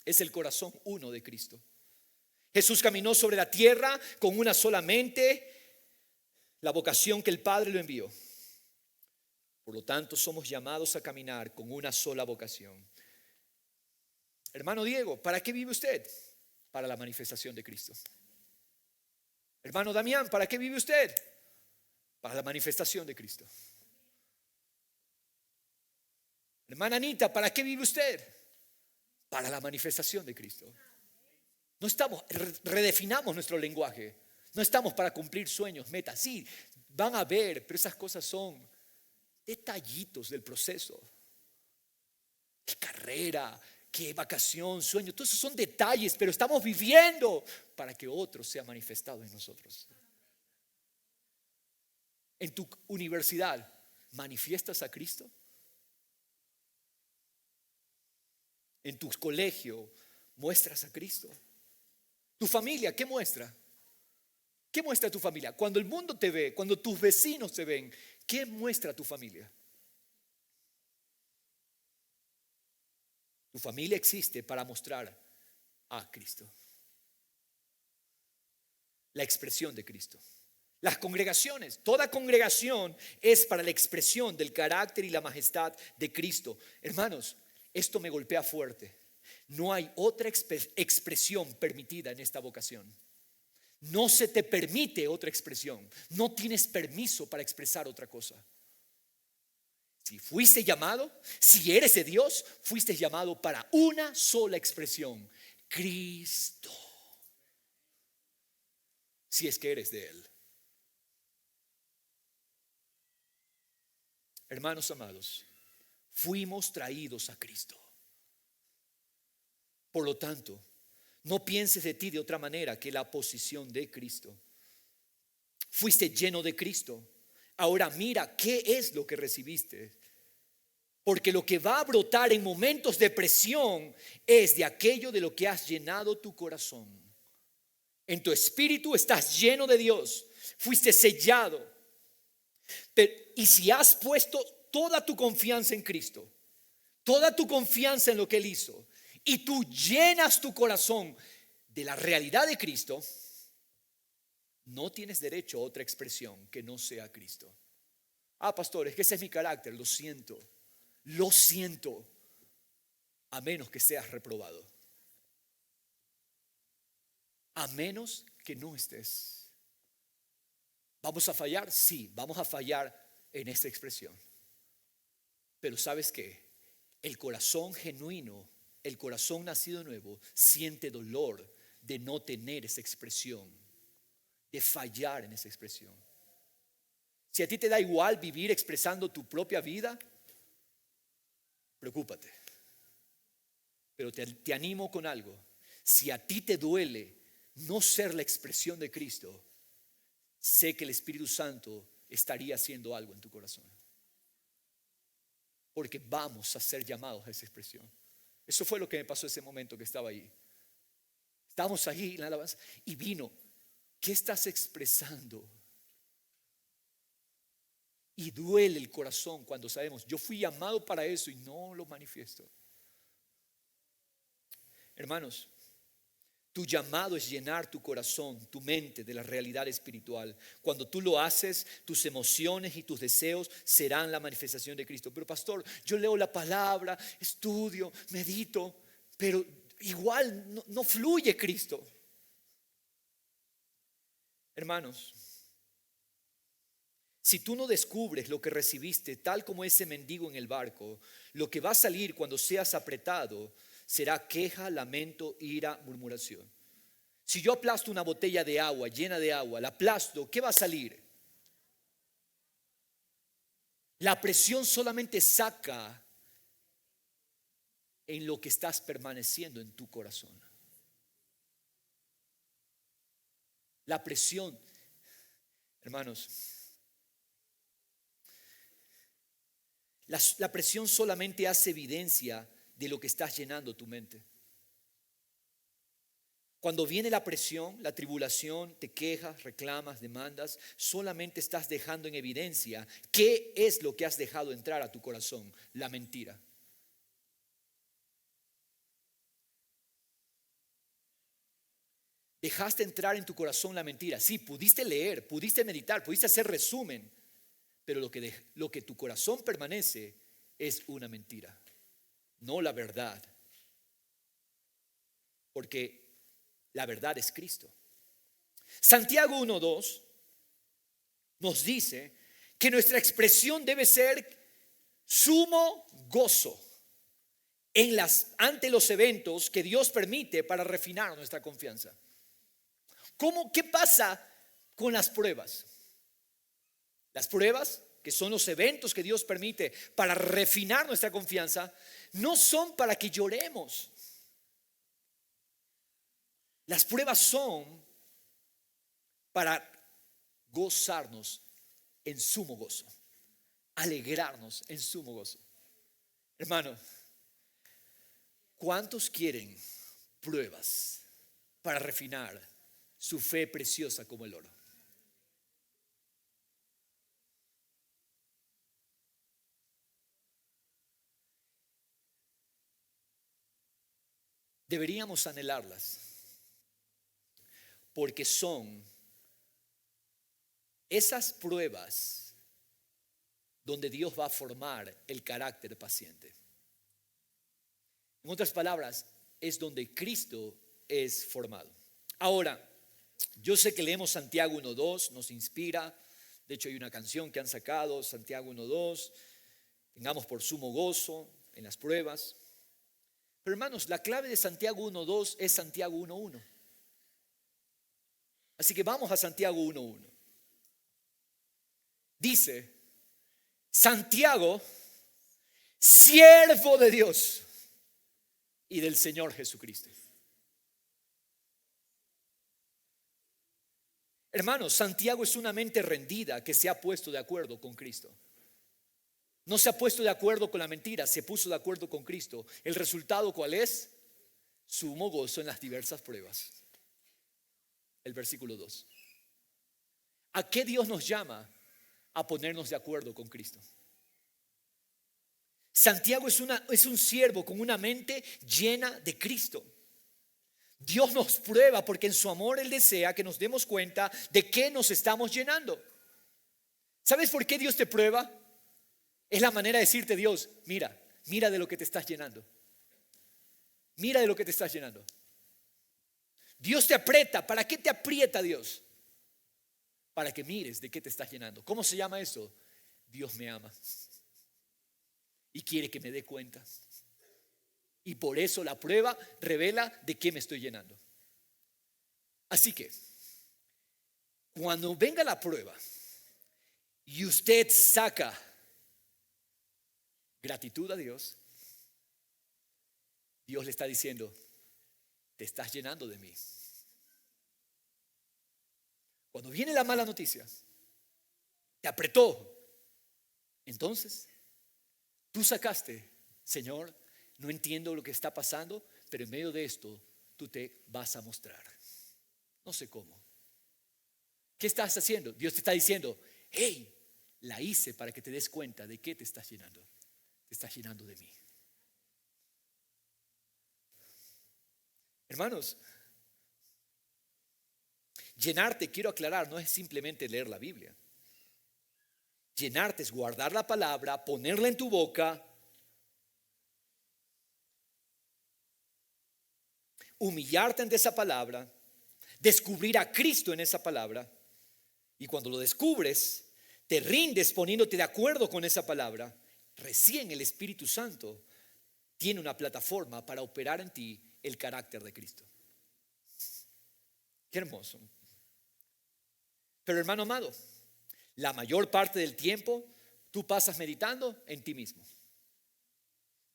Es el corazón uno de Cristo. Jesús caminó sobre la tierra con una sola mente, la vocación que el Padre lo envió. Por lo tanto, somos llamados a caminar con una sola vocación. Hermano Diego, ¿para qué vive usted? Para la manifestación de Cristo. Hermano Damián, ¿para qué vive usted? Para la manifestación de Cristo. Hermana Anita, ¿para qué vive usted? Para la manifestación de Cristo. No estamos, redefinamos nuestro lenguaje. No estamos para cumplir sueños, metas. Sí, van a ver, pero esas cosas son detallitos del proceso. ¿Qué carrera? ¿Qué vacación? Sueño? Todos esos son detalles, pero estamos viviendo para que otro sea manifestado en nosotros. En tu universidad, ¿manifiestas a Cristo? En tu colegio, ¿muestras a Cristo? ¿Tu familia qué muestra? ¿Qué muestra tu familia? Cuando el mundo te ve, cuando tus vecinos te ven, ¿qué muestra tu familia? Tu familia existe para mostrar a Cristo. La expresión de Cristo. Las congregaciones, toda congregación es para la expresión del carácter y la majestad de Cristo. Hermanos, esto me golpea fuerte. No hay otra expresión permitida en esta vocación. No se te permite otra expresión. No tienes permiso para expresar otra cosa. Si fuiste llamado, si eres de Dios, fuiste llamado para una sola expresión: Cristo. Si es que eres de Él. Hermanos amados, fuimos traídos a Cristo. Por lo tanto, no pienses de ti de otra manera que la posición de Cristo. Fuiste lleno de Cristo. Ahora mira qué es lo que recibiste. Porque lo que va a brotar en momentos de presión es de aquello de lo que has llenado tu corazón. En tu espíritu estás lleno de Dios. Fuiste sellado. Y si has puesto toda tu confianza en Cristo, toda tu confianza en lo que Él hizo, y tú llenas tu corazón de la realidad de Cristo, no tienes derecho a otra expresión que no sea Cristo. Ah, pastor, es que ese es mi carácter, lo siento, a menos que seas reprobado, a menos que no estés. ¿Vamos a fallar? Sí, vamos a fallar en esta expresión. Pero ¿sabes qué? El corazón genuino, el corazón nacido nuevo, siente dolor de no tener esa expresión, de fallar en esa expresión. Si a ti te da igual vivir expresando tu propia vida, preocúpate. Pero te animo con algo. Si a ti te duele no ser la expresión de Cristo, sé que el Espíritu Santo estaría haciendo algo en tu corazón. Porque vamos a ser llamados a esa expresión. Eso fue lo que me pasó ese momento que estaba ahí. Estamos ahí en la alabanza y vino. ¿Qué estás expresando? Y duele el corazón cuando sabemos, yo fui llamado para eso y no lo manifiesto. Hermanos, tu llamado es llenar tu corazón, tu mente de la realidad espiritual. Cuando tú lo haces, tus emociones y tus deseos serán la manifestación de Cristo. Pero pastor, yo leo la palabra, estudio, medito, pero igual no fluye Cristo. Hermanos, si tú no descubres lo que recibiste, tal como ese mendigo en el barco, lo que va a salir cuando seas apretado será queja, lamento, ira, murmuración. Si yo aplasto una botella de agua llena de agua, la aplasto, ¿qué va a salir? La presión solamente saca en lo que estás permaneciendo en tu corazón. La presión, hermanos, la presión solamente hace evidencia de lo que estás llenando tu mente. Cuando viene la presión, la tribulación, te quejas, reclamas, demandas, solamente estás dejando en evidencia qué es lo que has dejado entrar a tu corazón: la mentira. Dejaste entrar en tu corazón la mentira. Sí, pudiste leer, pudiste meditar, pudiste hacer resumen, pero lo que tu corazón permanece es una mentira, no la verdad. Porque la verdad es Cristo. Santiago 1:2 nos dice que nuestra expresión debe ser sumo gozo ante los eventos que Dios permite para refinar nuestra confianza. ¿Qué pasa con las pruebas? Las pruebas, que son los eventos que Dios permite para refinar nuestra confianza, no son para que lloremos. Las pruebas son para gozarnos en sumo gozo, alegrarnos en sumo gozo. Hermano, ¿cuántos quieren pruebas para refinar su fe preciosa como el oro? Deberíamos anhelarlas, porque son esas pruebas donde Dios va a formar el carácter paciente. En otras palabras, es donde Cristo es formado. Ahora, yo sé que leemos Santiago 1:2, nos inspira. De hecho, hay una canción que han sacado, Santiago 1:2, tengamos por sumo gozo en las pruebas. Pero hermanos, la clave de Santiago 1:2 es Santiago 1:1. Así que vamos a Santiago 1:1. Dice: Santiago, siervo de Dios y del Señor Jesucristo. Hermanos, Santiago es una mente rendida que se ha puesto de acuerdo con Cristo. No se ha puesto de acuerdo con la mentira, se puso de acuerdo con Cristo. ¿El resultado cuál es? Sumo gozo en las diversas pruebas. El versículo 2. ¿A qué Dios nos llama? A ponernos de acuerdo con Cristo. Santiago es un siervo con una mente llena de Cristo. Dios nos prueba porque en su amor Él desea que nos demos cuenta de qué nos estamos llenando. ¿Sabes por qué Dios te prueba? Es la manera de decirte: Dios, mira de lo que te estás llenando. Mira de lo que te estás llenando. Dios te aprieta. ¿Para qué te aprieta Dios? Para que mires de qué te estás llenando. ¿Cómo se llama eso? Dios me ama y quiere que me dé cuenta. Y por eso la prueba revela de qué me estoy llenando. Así que, cuando venga la prueba y usted saca gratitud a Dios, Dios le está diciendo: te estás llenando de mí. Cuando viene la mala noticia, te apretó, entonces tú sacaste: Señor, no entiendo lo que está pasando, pero en medio de esto tú te vas a mostrar. No sé cómo. ¿Qué estás haciendo? Dios te está diciendo, hey, la hice para que te des cuenta de qué te estás llenando. Te estás llenando de mí. Hermanos, llenarte, quiero aclarar, no es simplemente leer la Biblia. Llenarte es guardar la palabra, ponerla en tu boca, humillarte ante esa palabra, descubrir a Cristo en esa palabra, y cuando lo descubres, te rindes poniéndote de acuerdo con esa palabra. Recién el Espíritu Santo tiene una plataforma para operar en ti el carácter de Cristo. Qué hermoso. Pero hermano amado, la mayor parte del tiempo tú pasas meditando en ti mismo.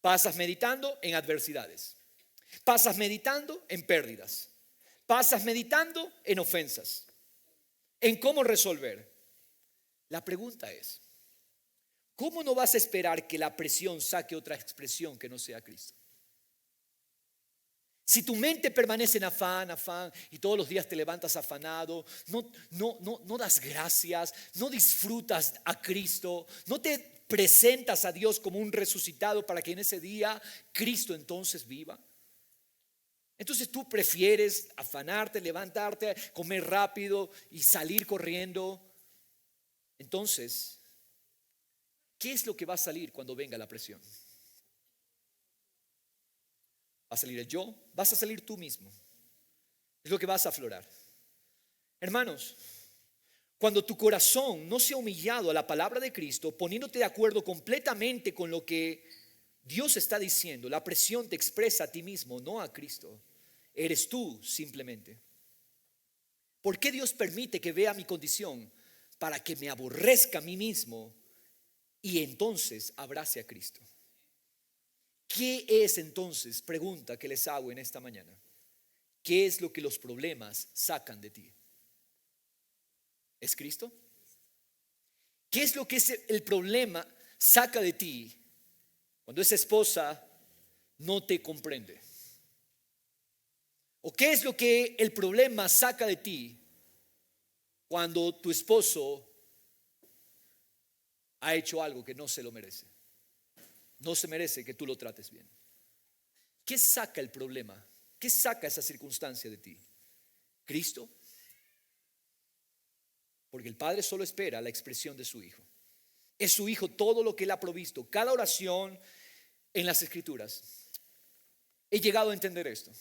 Pasas meditando en adversidades. Pasas meditando en pérdidas. Pasas meditando en ofensas. En cómo resolver. La pregunta es, ¿cómo no vas a esperar que la presión saque otra expresión que no sea Cristo? Si tu mente permanece en afán y todos los días te levantas afanado, no das gracias, no disfrutas a Cristo, no te presentas a Dios como un resucitado para que en ese día Cristo entonces viva. Entonces tú prefieres afanarte, levantarte, comer rápido y salir corriendo. Entonces, ¿qué es lo que va a salir cuando venga la presión? Va a salir el yo, vas a salir tú mismo. Es lo que vas a aflorar. Hermanos, cuando tu corazón no se ha humillado a la palabra de Cristo, poniéndote de acuerdo completamente con lo que Dios está diciendo, la presión te expresa a ti mismo, no a Cristo. Eres tú simplemente. ¿Por qué Dios permite que vea mi condición? Para que me aborrezca a mí mismo y entonces abrace a Cristo. ¿Qué es entonces? Pregunta que les hago en esta mañana. ¿Qué es lo que los problemas sacan de ti? ¿Es Cristo? ¿Qué es lo que el problema saca de ti cuando esa esposa no te comprende? ¿O qué es lo que el problema saca de ti cuando tu esposo ha hecho algo que no se lo merece? No se merece que tú lo trates bien. ¿Qué saca el problema? ¿Qué saca esa circunstancia de ti? ¿Cristo? Porque el Padre solo espera la expresión de su Hijo. Es su Hijo todo lo que Él ha provisto. Cada oración en las Escrituras. He llegado a entender esto.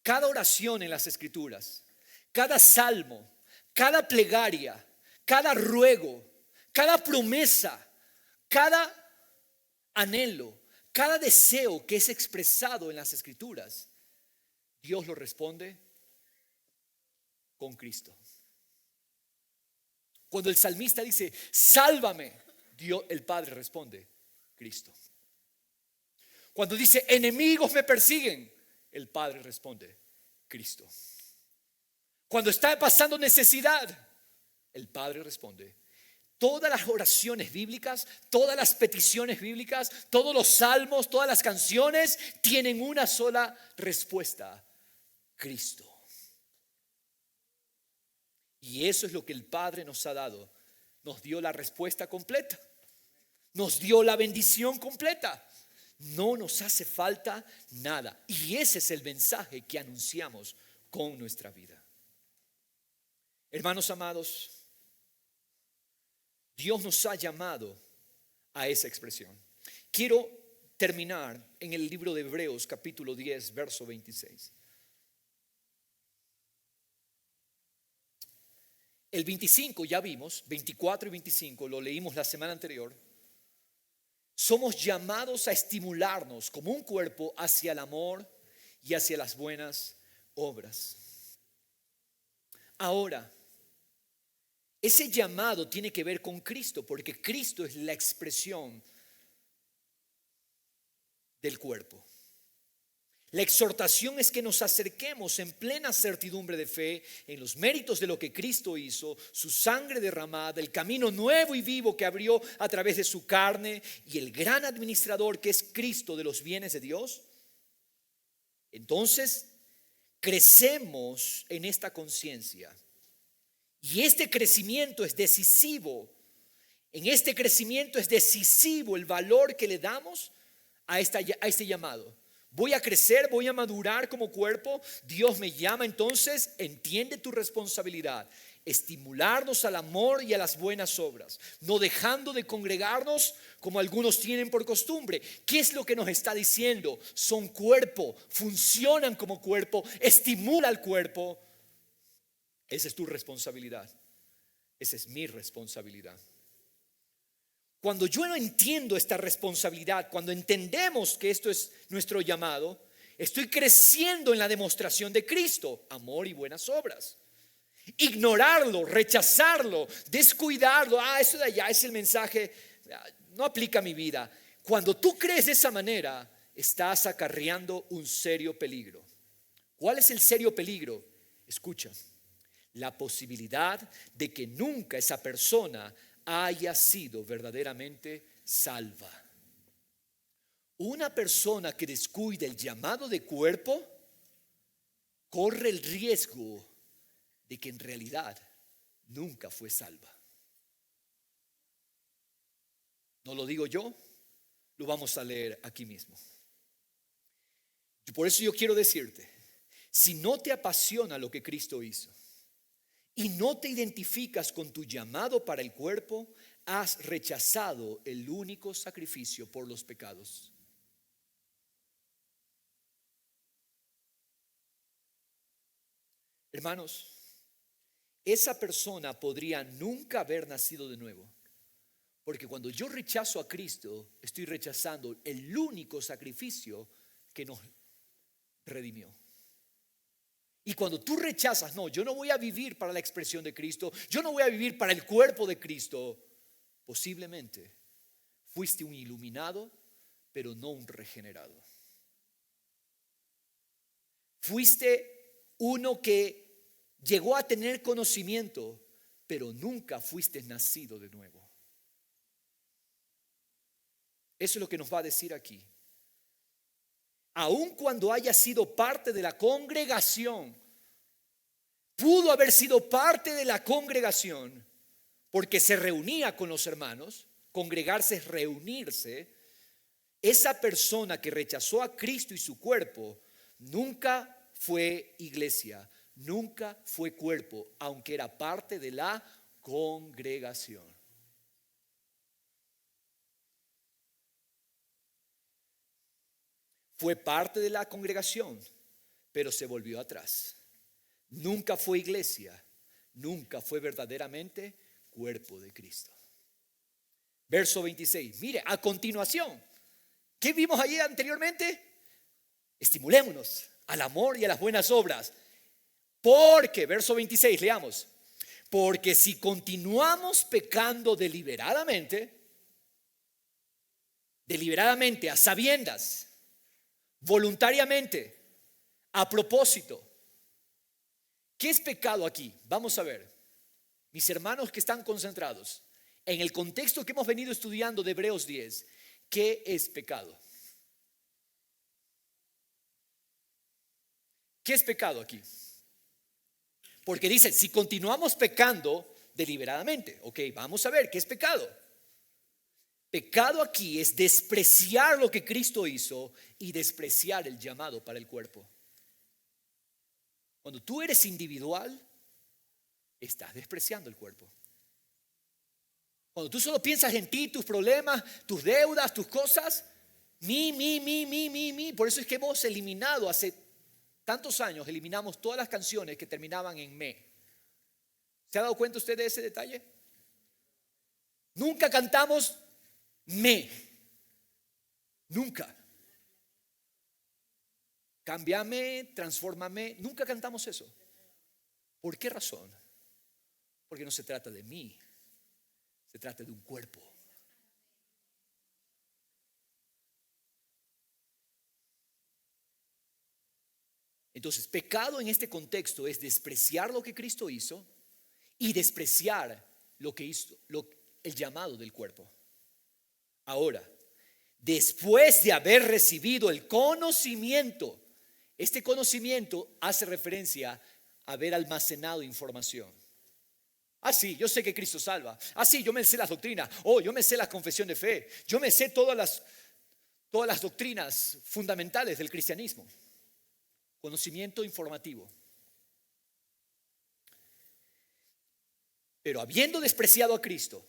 Cada oración en las Escrituras, cada salmo, cada plegaria, cada ruego, cada promesa, cada anhelo, cada deseo que es expresado en las Escrituras, Dios lo responde con Cristo. Cuando el salmista dice, sálvame, Dios, el Padre responde, Cristo. Cuando dice, enemigos me persiguen, el Padre responde, Cristo. Cuando está pasando necesidad, el Padre responde. Todas las oraciones bíblicas, todas las peticiones bíblicas, todos los salmos, todas las canciones tienen una sola respuesta: Cristo. Y eso es lo que el Padre nos ha dado. Nos dio la respuesta completa. Nos dio la bendición completa. No nos hace falta nada. Y ese es el mensaje que anunciamos con nuestra vida. Hermanos amados, Dios nos ha llamado a esa expresión. Quiero terminar en el libro de Hebreos capítulo 10, verso 26. El 25 ya vimos, 24 y 25 lo leímos la semana anterior. Somos llamados a estimularnos como un cuerpo hacia el amor y hacia las buenas obras. Ahora, ese llamado tiene que ver con Cristo, porque Cristo es la expresión del cuerpo. La exhortación es que nos acerquemos en plena certidumbre de fe en los méritos de lo que Cristo hizo, su sangre derramada, el camino nuevo y vivo que abrió a través de su carne y el gran administrador que es Cristo de los bienes de Dios. Entonces, crecemos en esta conciencia. Y este crecimiento es decisivo. En este crecimiento es decisivo el valor que le damos a este llamado. Voy a crecer, voy a madurar como cuerpo. Dios me llama, entonces entiende tu responsabilidad. Estimularnos al amor y a las buenas obras, no dejando de congregarnos como algunos tienen por costumbre. ¿Qué es lo que nos está diciendo? Son cuerpo, funcionan como cuerpo, estimula al cuerpo. Esa es tu responsabilidad. Esa es mi responsabilidad. Cuando yo no entiendo esta responsabilidad, cuando entendemos que esto es nuestro llamado, estoy creciendo en la demostración de Cristo, amor y buenas obras. Ignorarlo, rechazarlo, descuidarlo, eso de allá es el mensaje, no aplica a mi vida. Cuando tú crees de esa manera, estás acarreando un serio peligro. ¿Cuál es el serio peligro? Escucha, la posibilidad de que nunca esa persona haya sido verdaderamente salva. Una persona que descuide el llamado de cuerpo corre el riesgo de que en realidad nunca fue salva. No lo digo yo, lo vamos a leer aquí mismo. Por eso yo quiero decirte, si no te apasiona lo que Cristo hizo y no te identificas con tu llamado para el cuerpo, has rechazado el único sacrificio por los pecados. Hermanos, esa persona podría nunca haber nacido de nuevo, porque cuando yo rechazo a Cristo, estoy rechazando el único sacrificio que nos redimió. Y cuando tú rechazas, no, yo no voy a vivir para la expresión de Cristo, yo no voy a vivir para el cuerpo de Cristo, posiblemente fuiste un iluminado, pero no un regenerado. Fuiste uno que llegó a tener conocimiento, pero nunca fuiste nacido de nuevo. Eso es lo que nos va a decir aquí. Aun cuando haya sido parte de la congregación, pudo haber sido parte de la congregación porque se reunía con los hermanos. Congregarse es reunirse. Esa persona que rechazó a Cristo y su cuerpo nunca fue iglesia, nunca fue cuerpo, aunque era parte de la congregación. Fue parte de la congregación, pero se volvió atrás. Nunca fue iglesia, nunca fue verdaderamente cuerpo de Cristo. Verso 26. Mire, a continuación, ¿qué vimos allí anteriormente? Estimulémonos al amor y a las buenas obras. Porque, verso 26, leamos. Porque si continuamos pecando deliberadamente, a sabiendas, voluntariamente, a propósito. ¿Qué es pecado aquí? Vamos a ver. Mis hermanos que están concentrados, en el contexto que hemos venido estudiando de Hebreos 10, ¿qué es pecado? ¿Qué es pecado aquí? Porque dice, si continuamos pecando deliberadamente, ok, vamos a ver, ¿qué es pecado? Pecado aquí es despreciar lo que Cristo hizo y despreciar el llamado para el cuerpo. Cuando tú eres individual, estás despreciando el cuerpo. Cuando tú solo piensas en ti, tus problemas, tus deudas, tus cosas, mi. Por eso es que hemos eliminado hace tantos años, eliminamos todas las canciones que terminaban en me. ¿Se ha dado cuenta usted de ese detalle? Nunca cantamos me. Nunca. Cámbiame, transfórmame. Nunca cantamos eso. ¿Por qué razón? Porque no se trata de mí. Se trata de un cuerpo. Entonces, pecado en este contexto es despreciar lo que Cristo hizo y despreciar lo que hizo, el llamado del cuerpo. Ahora, después de haber recibido el conocimiento, Este conocimiento hace referencia a haber almacenado información. Ah, sí, yo sé que Cristo salva. Ah, sí, yo me sé las doctrinas. Oh, yo me sé la confesión de fe. Yo me sé todas las doctrinas fundamentales del cristianismo. Conocimiento informativo. Pero habiendo despreciado a Cristo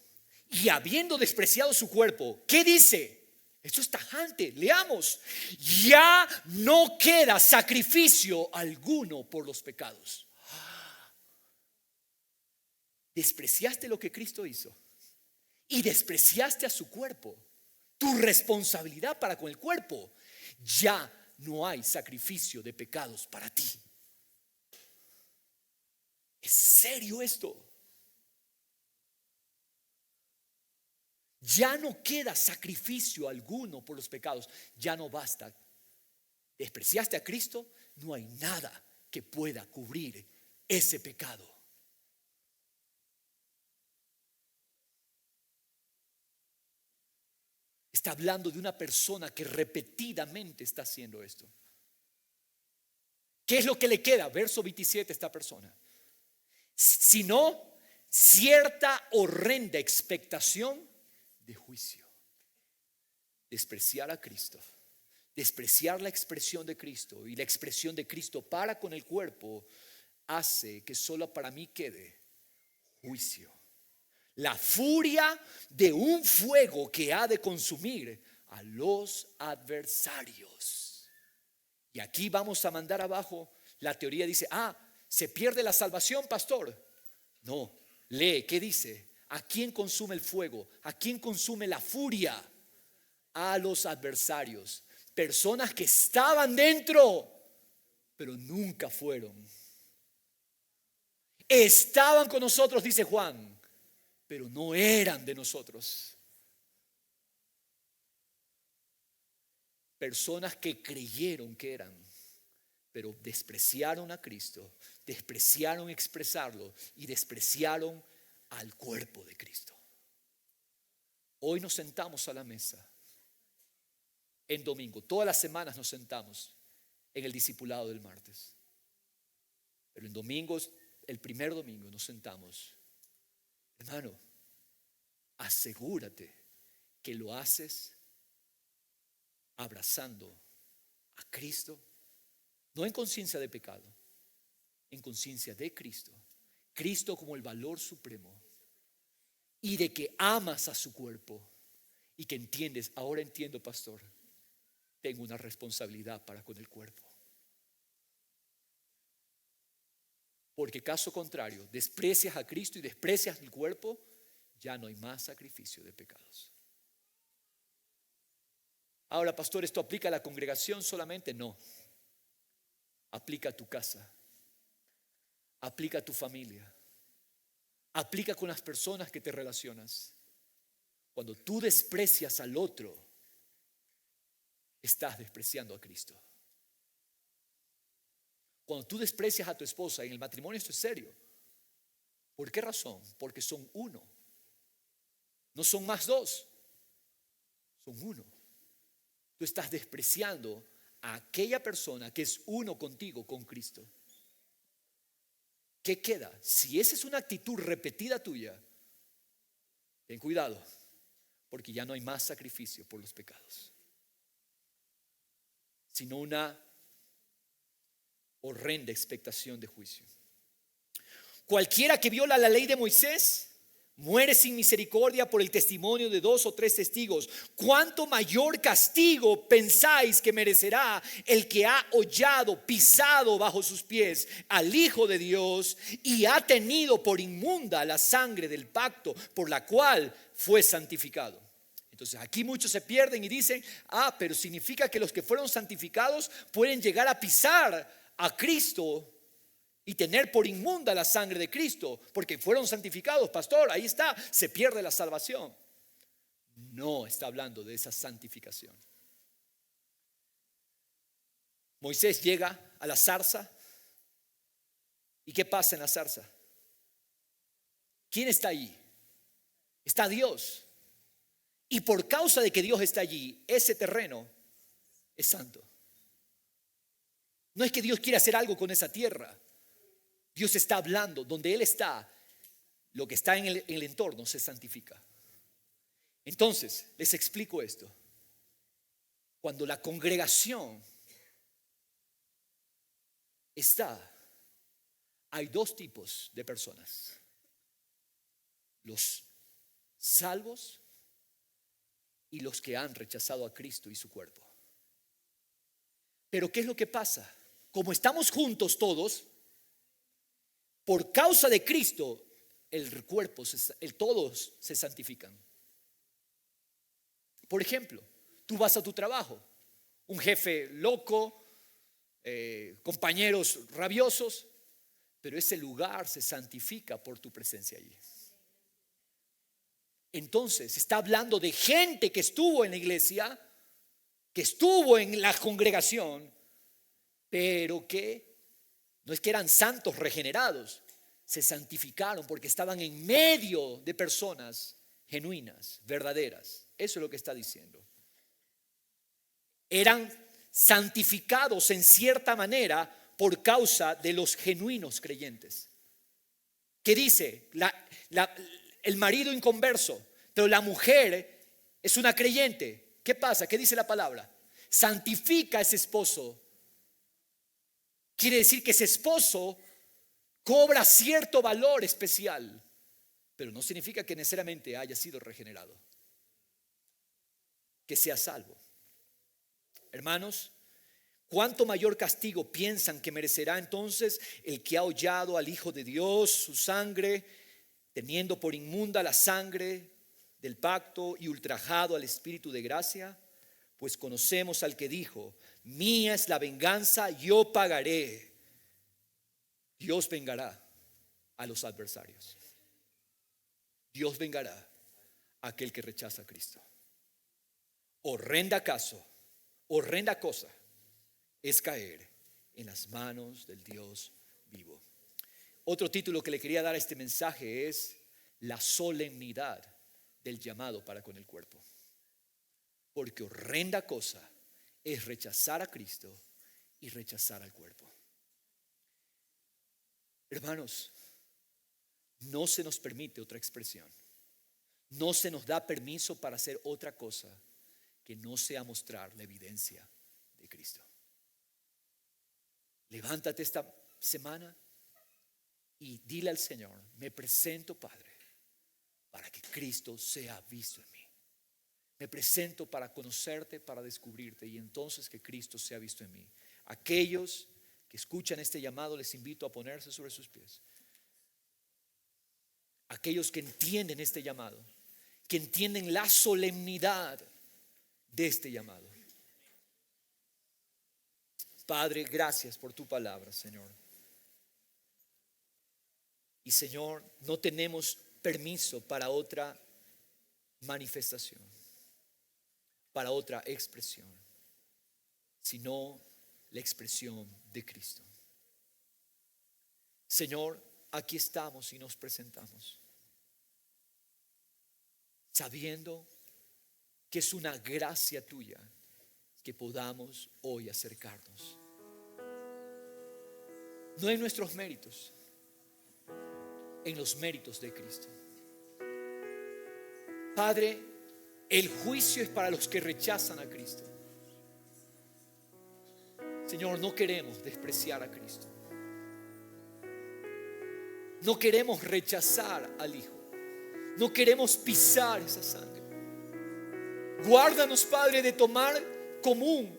y habiendo despreciado su cuerpo, ¿qué dice? Esto es tajante, leamos. Ya no queda sacrificio alguno por los pecados. Despreciaste lo que Cristo hizo y despreciaste a su cuerpo. Tu responsabilidad para con el cuerpo. Ya no hay sacrificio de pecados para ti. ¿Es serio esto? Ya no queda sacrificio alguno por los pecados. Ya no basta. Despreciaste a Cristo, no hay nada que pueda cubrir ese pecado. Está hablando de una persona que repetidamente está haciendo esto. ¿Qué es lo que le queda? Verso 27, esta persona. Sino cierta horrenda expectación de juicio. Despreciar a Cristo, despreciar la expresión de Cristo y la expresión de Cristo para con el cuerpo hace que solo para mí quede juicio. La furia de un fuego que ha de consumir a los adversarios. Y aquí vamos a mandar abajo la teoría. Dice, se pierde la salvación, pastor. No, lee, ¿qué dice? ¿A quién consume el fuego? ¿A quién consume la furia? A los adversarios. Personas que estaban dentro, pero nunca fueron. Estaban con nosotros, dice Juan, pero no eran de nosotros. Personas que creyeron que eran, pero despreciaron a Cristo, despreciaron expresarlo y despreciaron al cuerpo de Cristo. Hoy nos sentamos a la mesa en domingo. Todas las semanas nos sentamos en el discipulado del martes. Pero en domingos, el primer domingo nos sentamos. Hermano, asegúrate que lo haces abrazando a Cristo, no en conciencia de pecado, en conciencia de Cristo. Cristo como el valor supremo, y de que amas a su cuerpo y que entiendes, ahora entiendo, pastor, tengo una responsabilidad para con el cuerpo. Porque caso contrario, desprecias a Cristo y desprecias el cuerpo, ya no hay más sacrificio de pecados. Ahora, pastor, ¿esto aplica a la congregación solamente? No. Aplica a tu casa, aplica a tu familia, aplica con las personas que te relacionas. Cuando tú desprecias al otro, estás despreciando a Cristo. Cuando tú desprecias a tu esposa, en el matrimonio esto es serio. ¿Por qué razón? Porque son uno. No son más dos, son uno. Tú estás despreciando a aquella persona que es uno contigo, con Cristo. ¿Qué queda? Si esa es una actitud repetida tuya, ten cuidado, porque ya no hay más sacrificio por los pecados, sino una horrenda expectación de juicio. Cualquiera que viola la ley de Moisés muere sin misericordia por el testimonio de 2 o 3 testigos. ¿Cuánto mayor castigo pensáis que merecerá el que ha hollado, pisado bajo sus pies al Hijo de Dios y ha tenido por inmunda la sangre del pacto por la cual fue santificado? Entonces aquí muchos se pierden y dicen, pero significa que los que fueron santificados pueden llegar a pisar a Cristo y tener por inmunda la sangre de Cristo, porque fueron santificados, pastor, ahí está, se pierde la salvación. No está hablando de esa santificación. Moisés llega a la zarza. ¿Y qué pasa en la zarza? ¿Quién está allí? Está Dios. Y por causa de que Dios está allí, ese terreno es santo. No es que Dios quiere hacer algo con esa tierra. Dios está hablando, donde Él está, lo que está en el entorno se santifica. Entonces, les explico esto. Cuando la congregación está, hay dos tipos de personas: los salvos y los que han rechazado a Cristo y su cuerpo. Pero ¿qué es lo que pasa? Como estamos juntos todos, por causa de Cristo, el cuerpo, todos se santifican. Por ejemplo, tú vas a tu trabajo, un jefe loco, compañeros rabiosos, pero ese lugar se santifica por tu presencia allí. Entonces, está hablando de gente que estuvo en la iglesia, que estuvo en la congregación, pero que no es que eran santos regenerados, se santificaron porque estaban en medio de personas genuinas, verdaderas. Eso es lo que está diciendo. Eran santificados en cierta manera por causa de los genuinos creyentes. ¿Qué dice? El marido inconverso, pero la mujer es una creyente. ¿Qué pasa? ¿Qué dice la palabra? Santifica a ese esposo. Quiere decir que ese esposo cobra cierto valor especial, pero no significa que necesariamente haya sido regenerado, que sea salvo. Hermanos, ¿cuánto mayor castigo piensan que merecerá entonces el que ha hollado al Hijo de Dios, su sangre, teniendo por inmunda la sangre del pacto y ultrajado al Espíritu de gracia? Pues conocemos al que dijo: mía es la venganza, yo pagaré. Dios vengará a los adversarios. Dios vengará a aquel que rechaza a Cristo. Horrenda cosa es caer en las manos del Dios vivo. Otro título que le quería dar a este mensaje es la solemnidad del llamado para con el cuerpo. Porque horrenda cosa es rechazar a Cristo y rechazar al cuerpo. Hermanos, no se nos permite otra expresión. No se nos da permiso para hacer otra cosa que no sea mostrar la evidencia de Cristo. Levántate esta semana y dile al Señor: me presento, Padre, para que Cristo sea visto en mí. Me presento para conocerte, para descubrirte, y entonces que Cristo sea visto en mí. Aquellos que escuchan este llamado, les invito a ponerse sobre sus pies. Aquellos que entienden este llamado, que entienden la solemnidad de este llamado. Padre, gracias por tu palabra, Señor. Y Señor, no tenemos permiso para otra manifestación, para otra expresión, sino la expresión de Cristo. Señor, aquí estamos y nos presentamos, sabiendo que es una gracia tuya que podamos hoy acercarnos. No en nuestros méritos, en los méritos de Cristo. Padre, el juicio es para los que rechazan a Cristo. Señor, no queremos despreciar a Cristo. No queremos rechazar al Hijo. No queremos pisar esa sangre. Guárdanos, Padre, de tomar común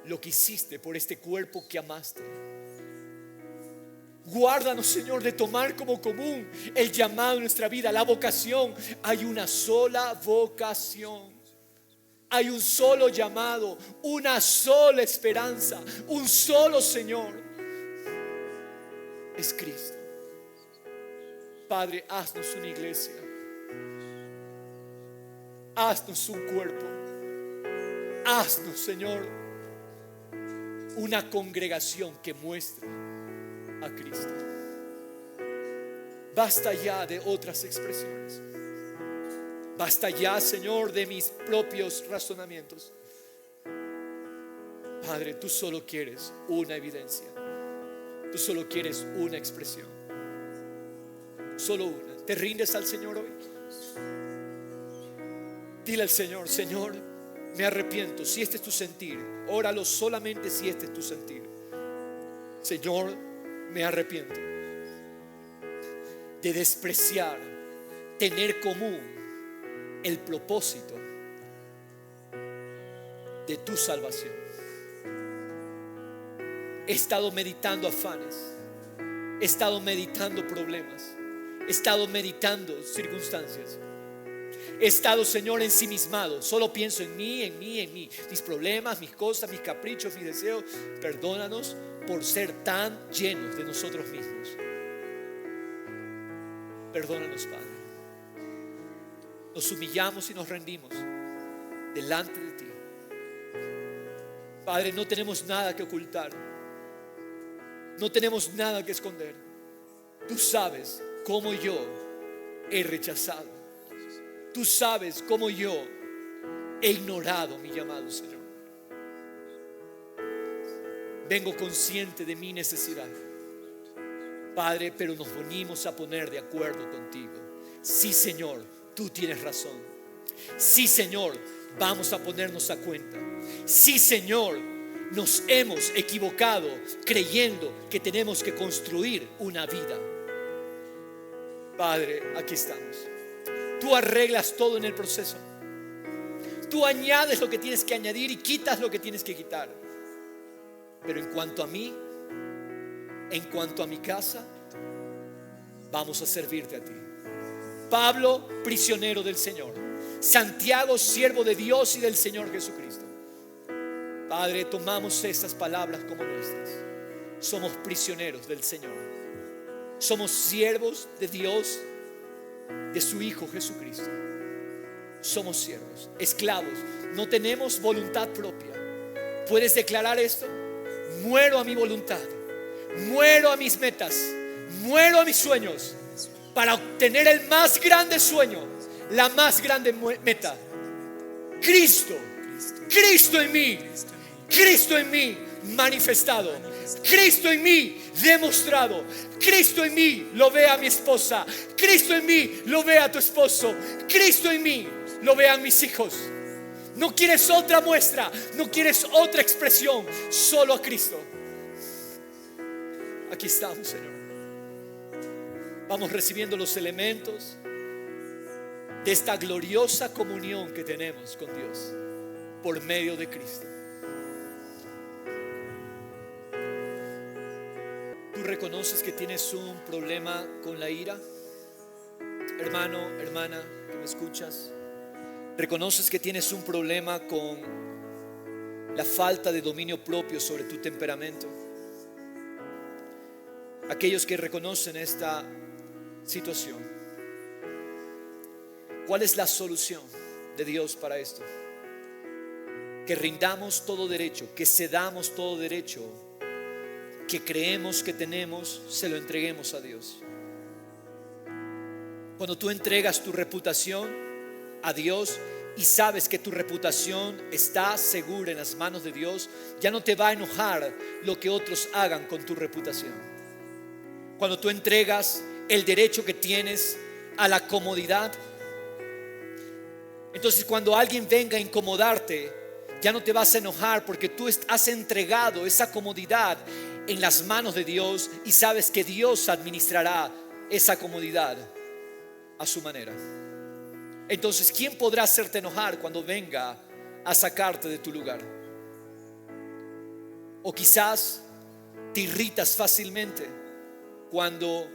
lo que hiciste por este cuerpo que amaste. Guárdanos, Señor, de tomar como común el llamado en nuestra vida, la vocación. Hay una sola vocación. Hay un solo llamado, una sola esperanza, un solo Señor. Es Cristo. Padre, haznos una iglesia. Haznos un cuerpo. Haznos, Señor, una congregación que muestre a Cristo. Basta ya de otras expresiones. Basta ya, Señor, de mis propios razonamientos. Padre, tú solo quieres una evidencia. Tú solo quieres una expresión. Solo una. ¿Te rindes al Señor hoy? Dile al Señor: Señor, me arrepiento. Si este es tu sentir, óralo solamente si este es tu sentir. Señor, me arrepiento de despreciar, tener común el propósito de tu salvación. He estado meditando afanes, he estado meditando problemas, he estado meditando circunstancias. He estado, Señor, ensimismado. Solo pienso en mí, mis problemas, mis cosas, mis caprichos, mis deseos. Perdónanos por ser tan llenos de nosotros mismos. Perdónanos, Padre. Nos humillamos y nos rendimos delante de ti. Padre, no tenemos nada que ocultar. No tenemos nada que esconder. Tú sabes cómo yo he rechazado. Tú sabes cómo yo he ignorado mi llamado, Señor. Vengo consciente de mi necesidad, Padre, pero nos venimos a poner de acuerdo contigo. Sí, Señor, tú tienes razón. Sí, Señor, vamos a ponernos a cuenta. Sí, Señor, nos hemos equivocado creyendo que tenemos que construir una vida. Padre, aquí estamos. Tú arreglas todo en el proceso. Tú añades lo que tienes que añadir y quitas lo que tienes que quitar. Pero en cuanto a mí, en cuanto a mi casa, vamos a servirte a ti. Pablo, prisionero del Señor. Santiago, siervo de Dios y del Señor Jesucristo. Padre, tomamos estas palabras como nuestras. Somos prisioneros del Señor. Somos siervos de Dios, de su Hijo Jesucristo. Somos siervos, esclavos. No tenemos voluntad propia. ¿Puedes declarar esto? Muero a mi voluntad, muero a mis metas, muero a mis sueños para obtener el más grande sueño, la más grande meta. Cristo, Cristo en mí, Cristo en mí manifestado, Cristo en mí demostrado. Cristo en mí lo ve a mi esposa, Cristo en mí lo ve a tu esposo, Cristo en mí lo vean mis hijos. No quieres otra muestra, no quieres otra expresión, solo a Cristo. Aquí estamos, Señor. Vamos recibiendo los elementos de esta gloriosa comunión que tenemos con Dios por medio de Cristo. ¿Tú reconoces que tienes un problema con la ira? Hermano, hermana, que me escuchas, ¿reconoces que tienes un problema con la falta de dominio propio sobre tu temperamento? Aquellos que reconocen esta situación, ¿cuál es la solución de Dios para esto? Que rindamos todo derecho, que cedamos todo derecho que creemos que tenemos, se lo entreguemos a Dios. Cuando tú entregas tu reputación a Dios y sabes que tu reputación está segura en las manos de Dios, ya no te va a enojar lo que otros hagan con tu reputación. Cuando tú entregas el derecho que tienes a la comodidad, entonces cuando alguien venga a incomodarte, ya no te vas a enojar porque tú has entregado esa comodidad en las manos de Dios y sabes que Dios administrará esa comodidad a su manera. Entonces, ¿quién podrá hacerte enojar cuando venga a sacarte de tu lugar? O quizás te irritas fácilmente cuando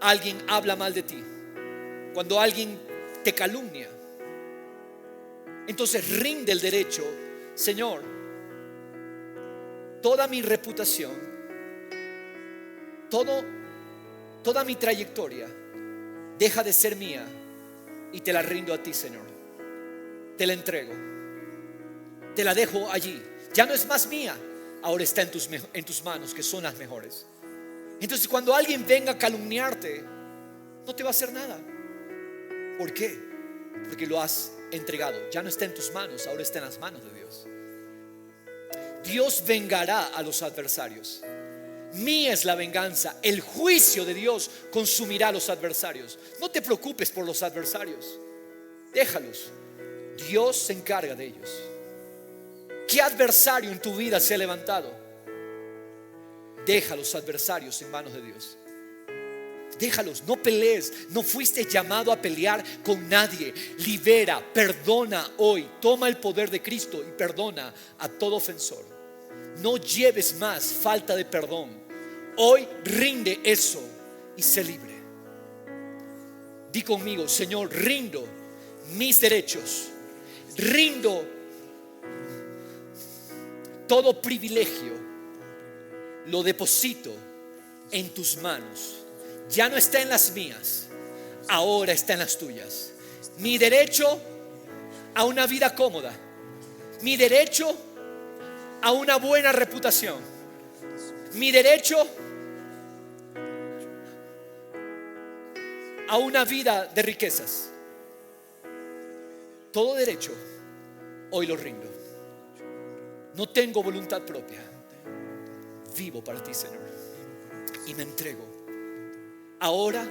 alguien habla mal de ti, cuando alguien te calumnia. Entonces rinde el derecho. Señor, toda mi reputación, toda mi trayectoria deja de ser mía y te la rindo a ti, Señor. Te la entrego, te la dejo allí. Ya no es más mía, ahora está en tus manos, que son las mejores. Entonces cuando alguien venga a calumniarte, no te va a hacer nada. ¿Por qué? Porque lo has entregado. Ya no está en tus manos, ahora está en las manos de Dios. Dios vengará a los adversarios. Mía es la venganza, el juicio de Dios consumirá a los adversarios. No te preocupes por los adversarios, déjalos, Dios se encarga de ellos. ¿Qué adversario en tu vida se ha levantado? Deja los adversarios en manos de Dios. Déjalos, no pelees. No fuiste llamado a pelear con nadie. Libera, perdona hoy. Toma el poder de Cristo y perdona a todo ofensor. No lleves más falta de perdón. Hoy rinde eso y sé libre. Di conmigo: Señor, rindo mis derechos, rindo todo privilegio, lo deposito en tus manos. Ya no está en las mías, ahora está en las tuyas. Mi derecho a una vida cómoda, mi derecho a una buena reputación, mi derecho a una vida de riquezas, todo derecho hoy lo rindo. No tengo voluntad propia, vivo para ti, Señor, y me entrego. Ahora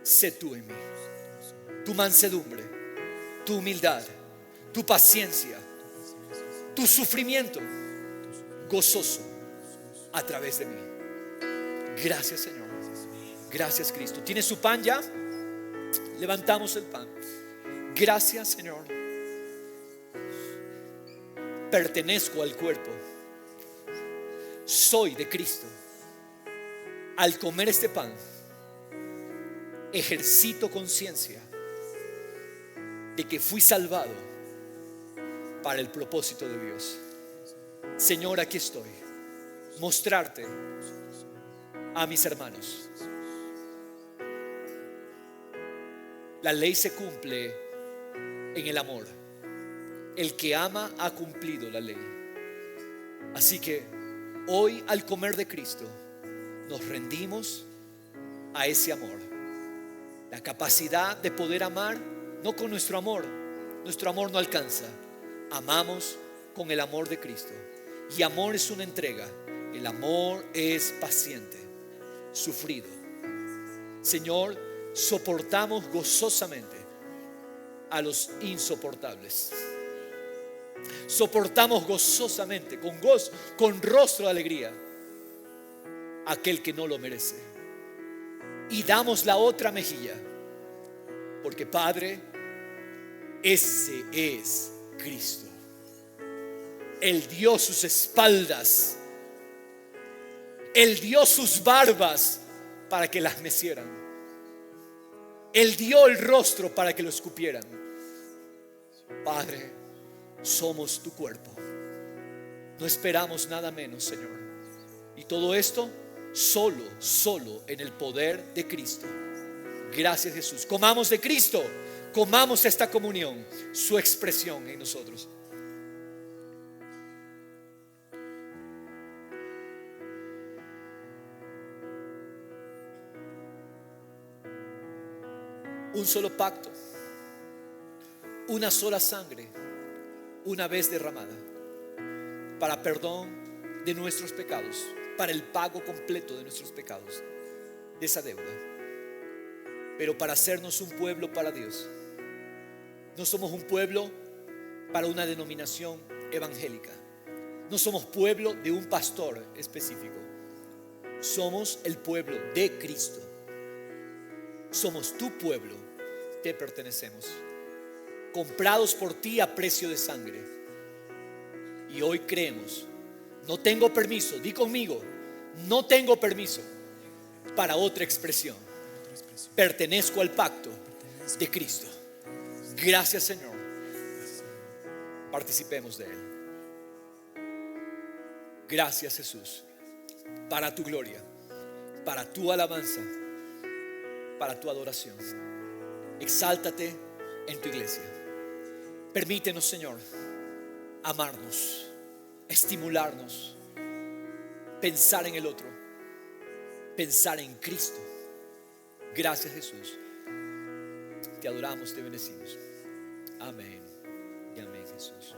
sé tú en mí, tu mansedumbre, tu humildad, tu paciencia, tu sufrimiento gozoso a través de mí. Gracias, Señor. Gracias, Cristo. ¿Tiene su pan ya? Levantamos el pan. Gracias, Señor. Pertenezco al cuerpo, soy de Cristo. Al comer este pan, ejercito conciencia de que fui salvado para el propósito de Dios. Señor, aquí estoy, mostrarte a mis hermanos. La ley se cumple en el amor. El que ama ha cumplido la ley. Así que hoy, al comer de Cristo, nos rendimos a ese amor. La capacidad de poder amar, no con nuestro amor no alcanza. Amamos con el amor de Cristo. Y amor es una entrega. El amor es paciente, sufrido. Señor, soportamos gozosamente a los insoportables. Soportamos gozosamente, con gozo, con rostro de alegría, aquel que no lo merece. Y damos la otra mejilla, porque Padre, ese es Cristo. Él dio sus espaldas, Él dio sus barbas para que las mecieran. Él dio el rostro para que lo escupieran. Padre, somos tu cuerpo. No esperamos nada menos, Señor. Y todo esto solo en el poder de Cristo. Gracias, Jesús. Comamos de Cristo, comamos esta comunión, su expresión en nosotros. Un solo pacto, una sola sangre, una vez derramada, para perdón de nuestros pecados, para el pago completo de nuestros pecados, de esa deuda. Pero para hacernos un pueblo para Dios. No somos un pueblo para una denominación evangélica. No somos pueblo de un pastor específico. Somos el pueblo de Cristo. Somos tu pueblo, te pertenecemos, comprados por ti a precio de sangre. Y hoy creemos. No tengo permiso, di conmigo, no tengo permiso para otra expresión. Pertenezco al pacto de Cristo. Gracias, Señor. Participemos de Él. Gracias, Jesús, para tu gloria, para tu alabanza, para tu adoración. Exáltate en tu iglesia. Permítenos, Señor, amarnos, estimularnos, pensar en el otro, pensar en Cristo. Gracias, Jesús. Te adoramos, te bendecimos. Amén y amén, Jesús.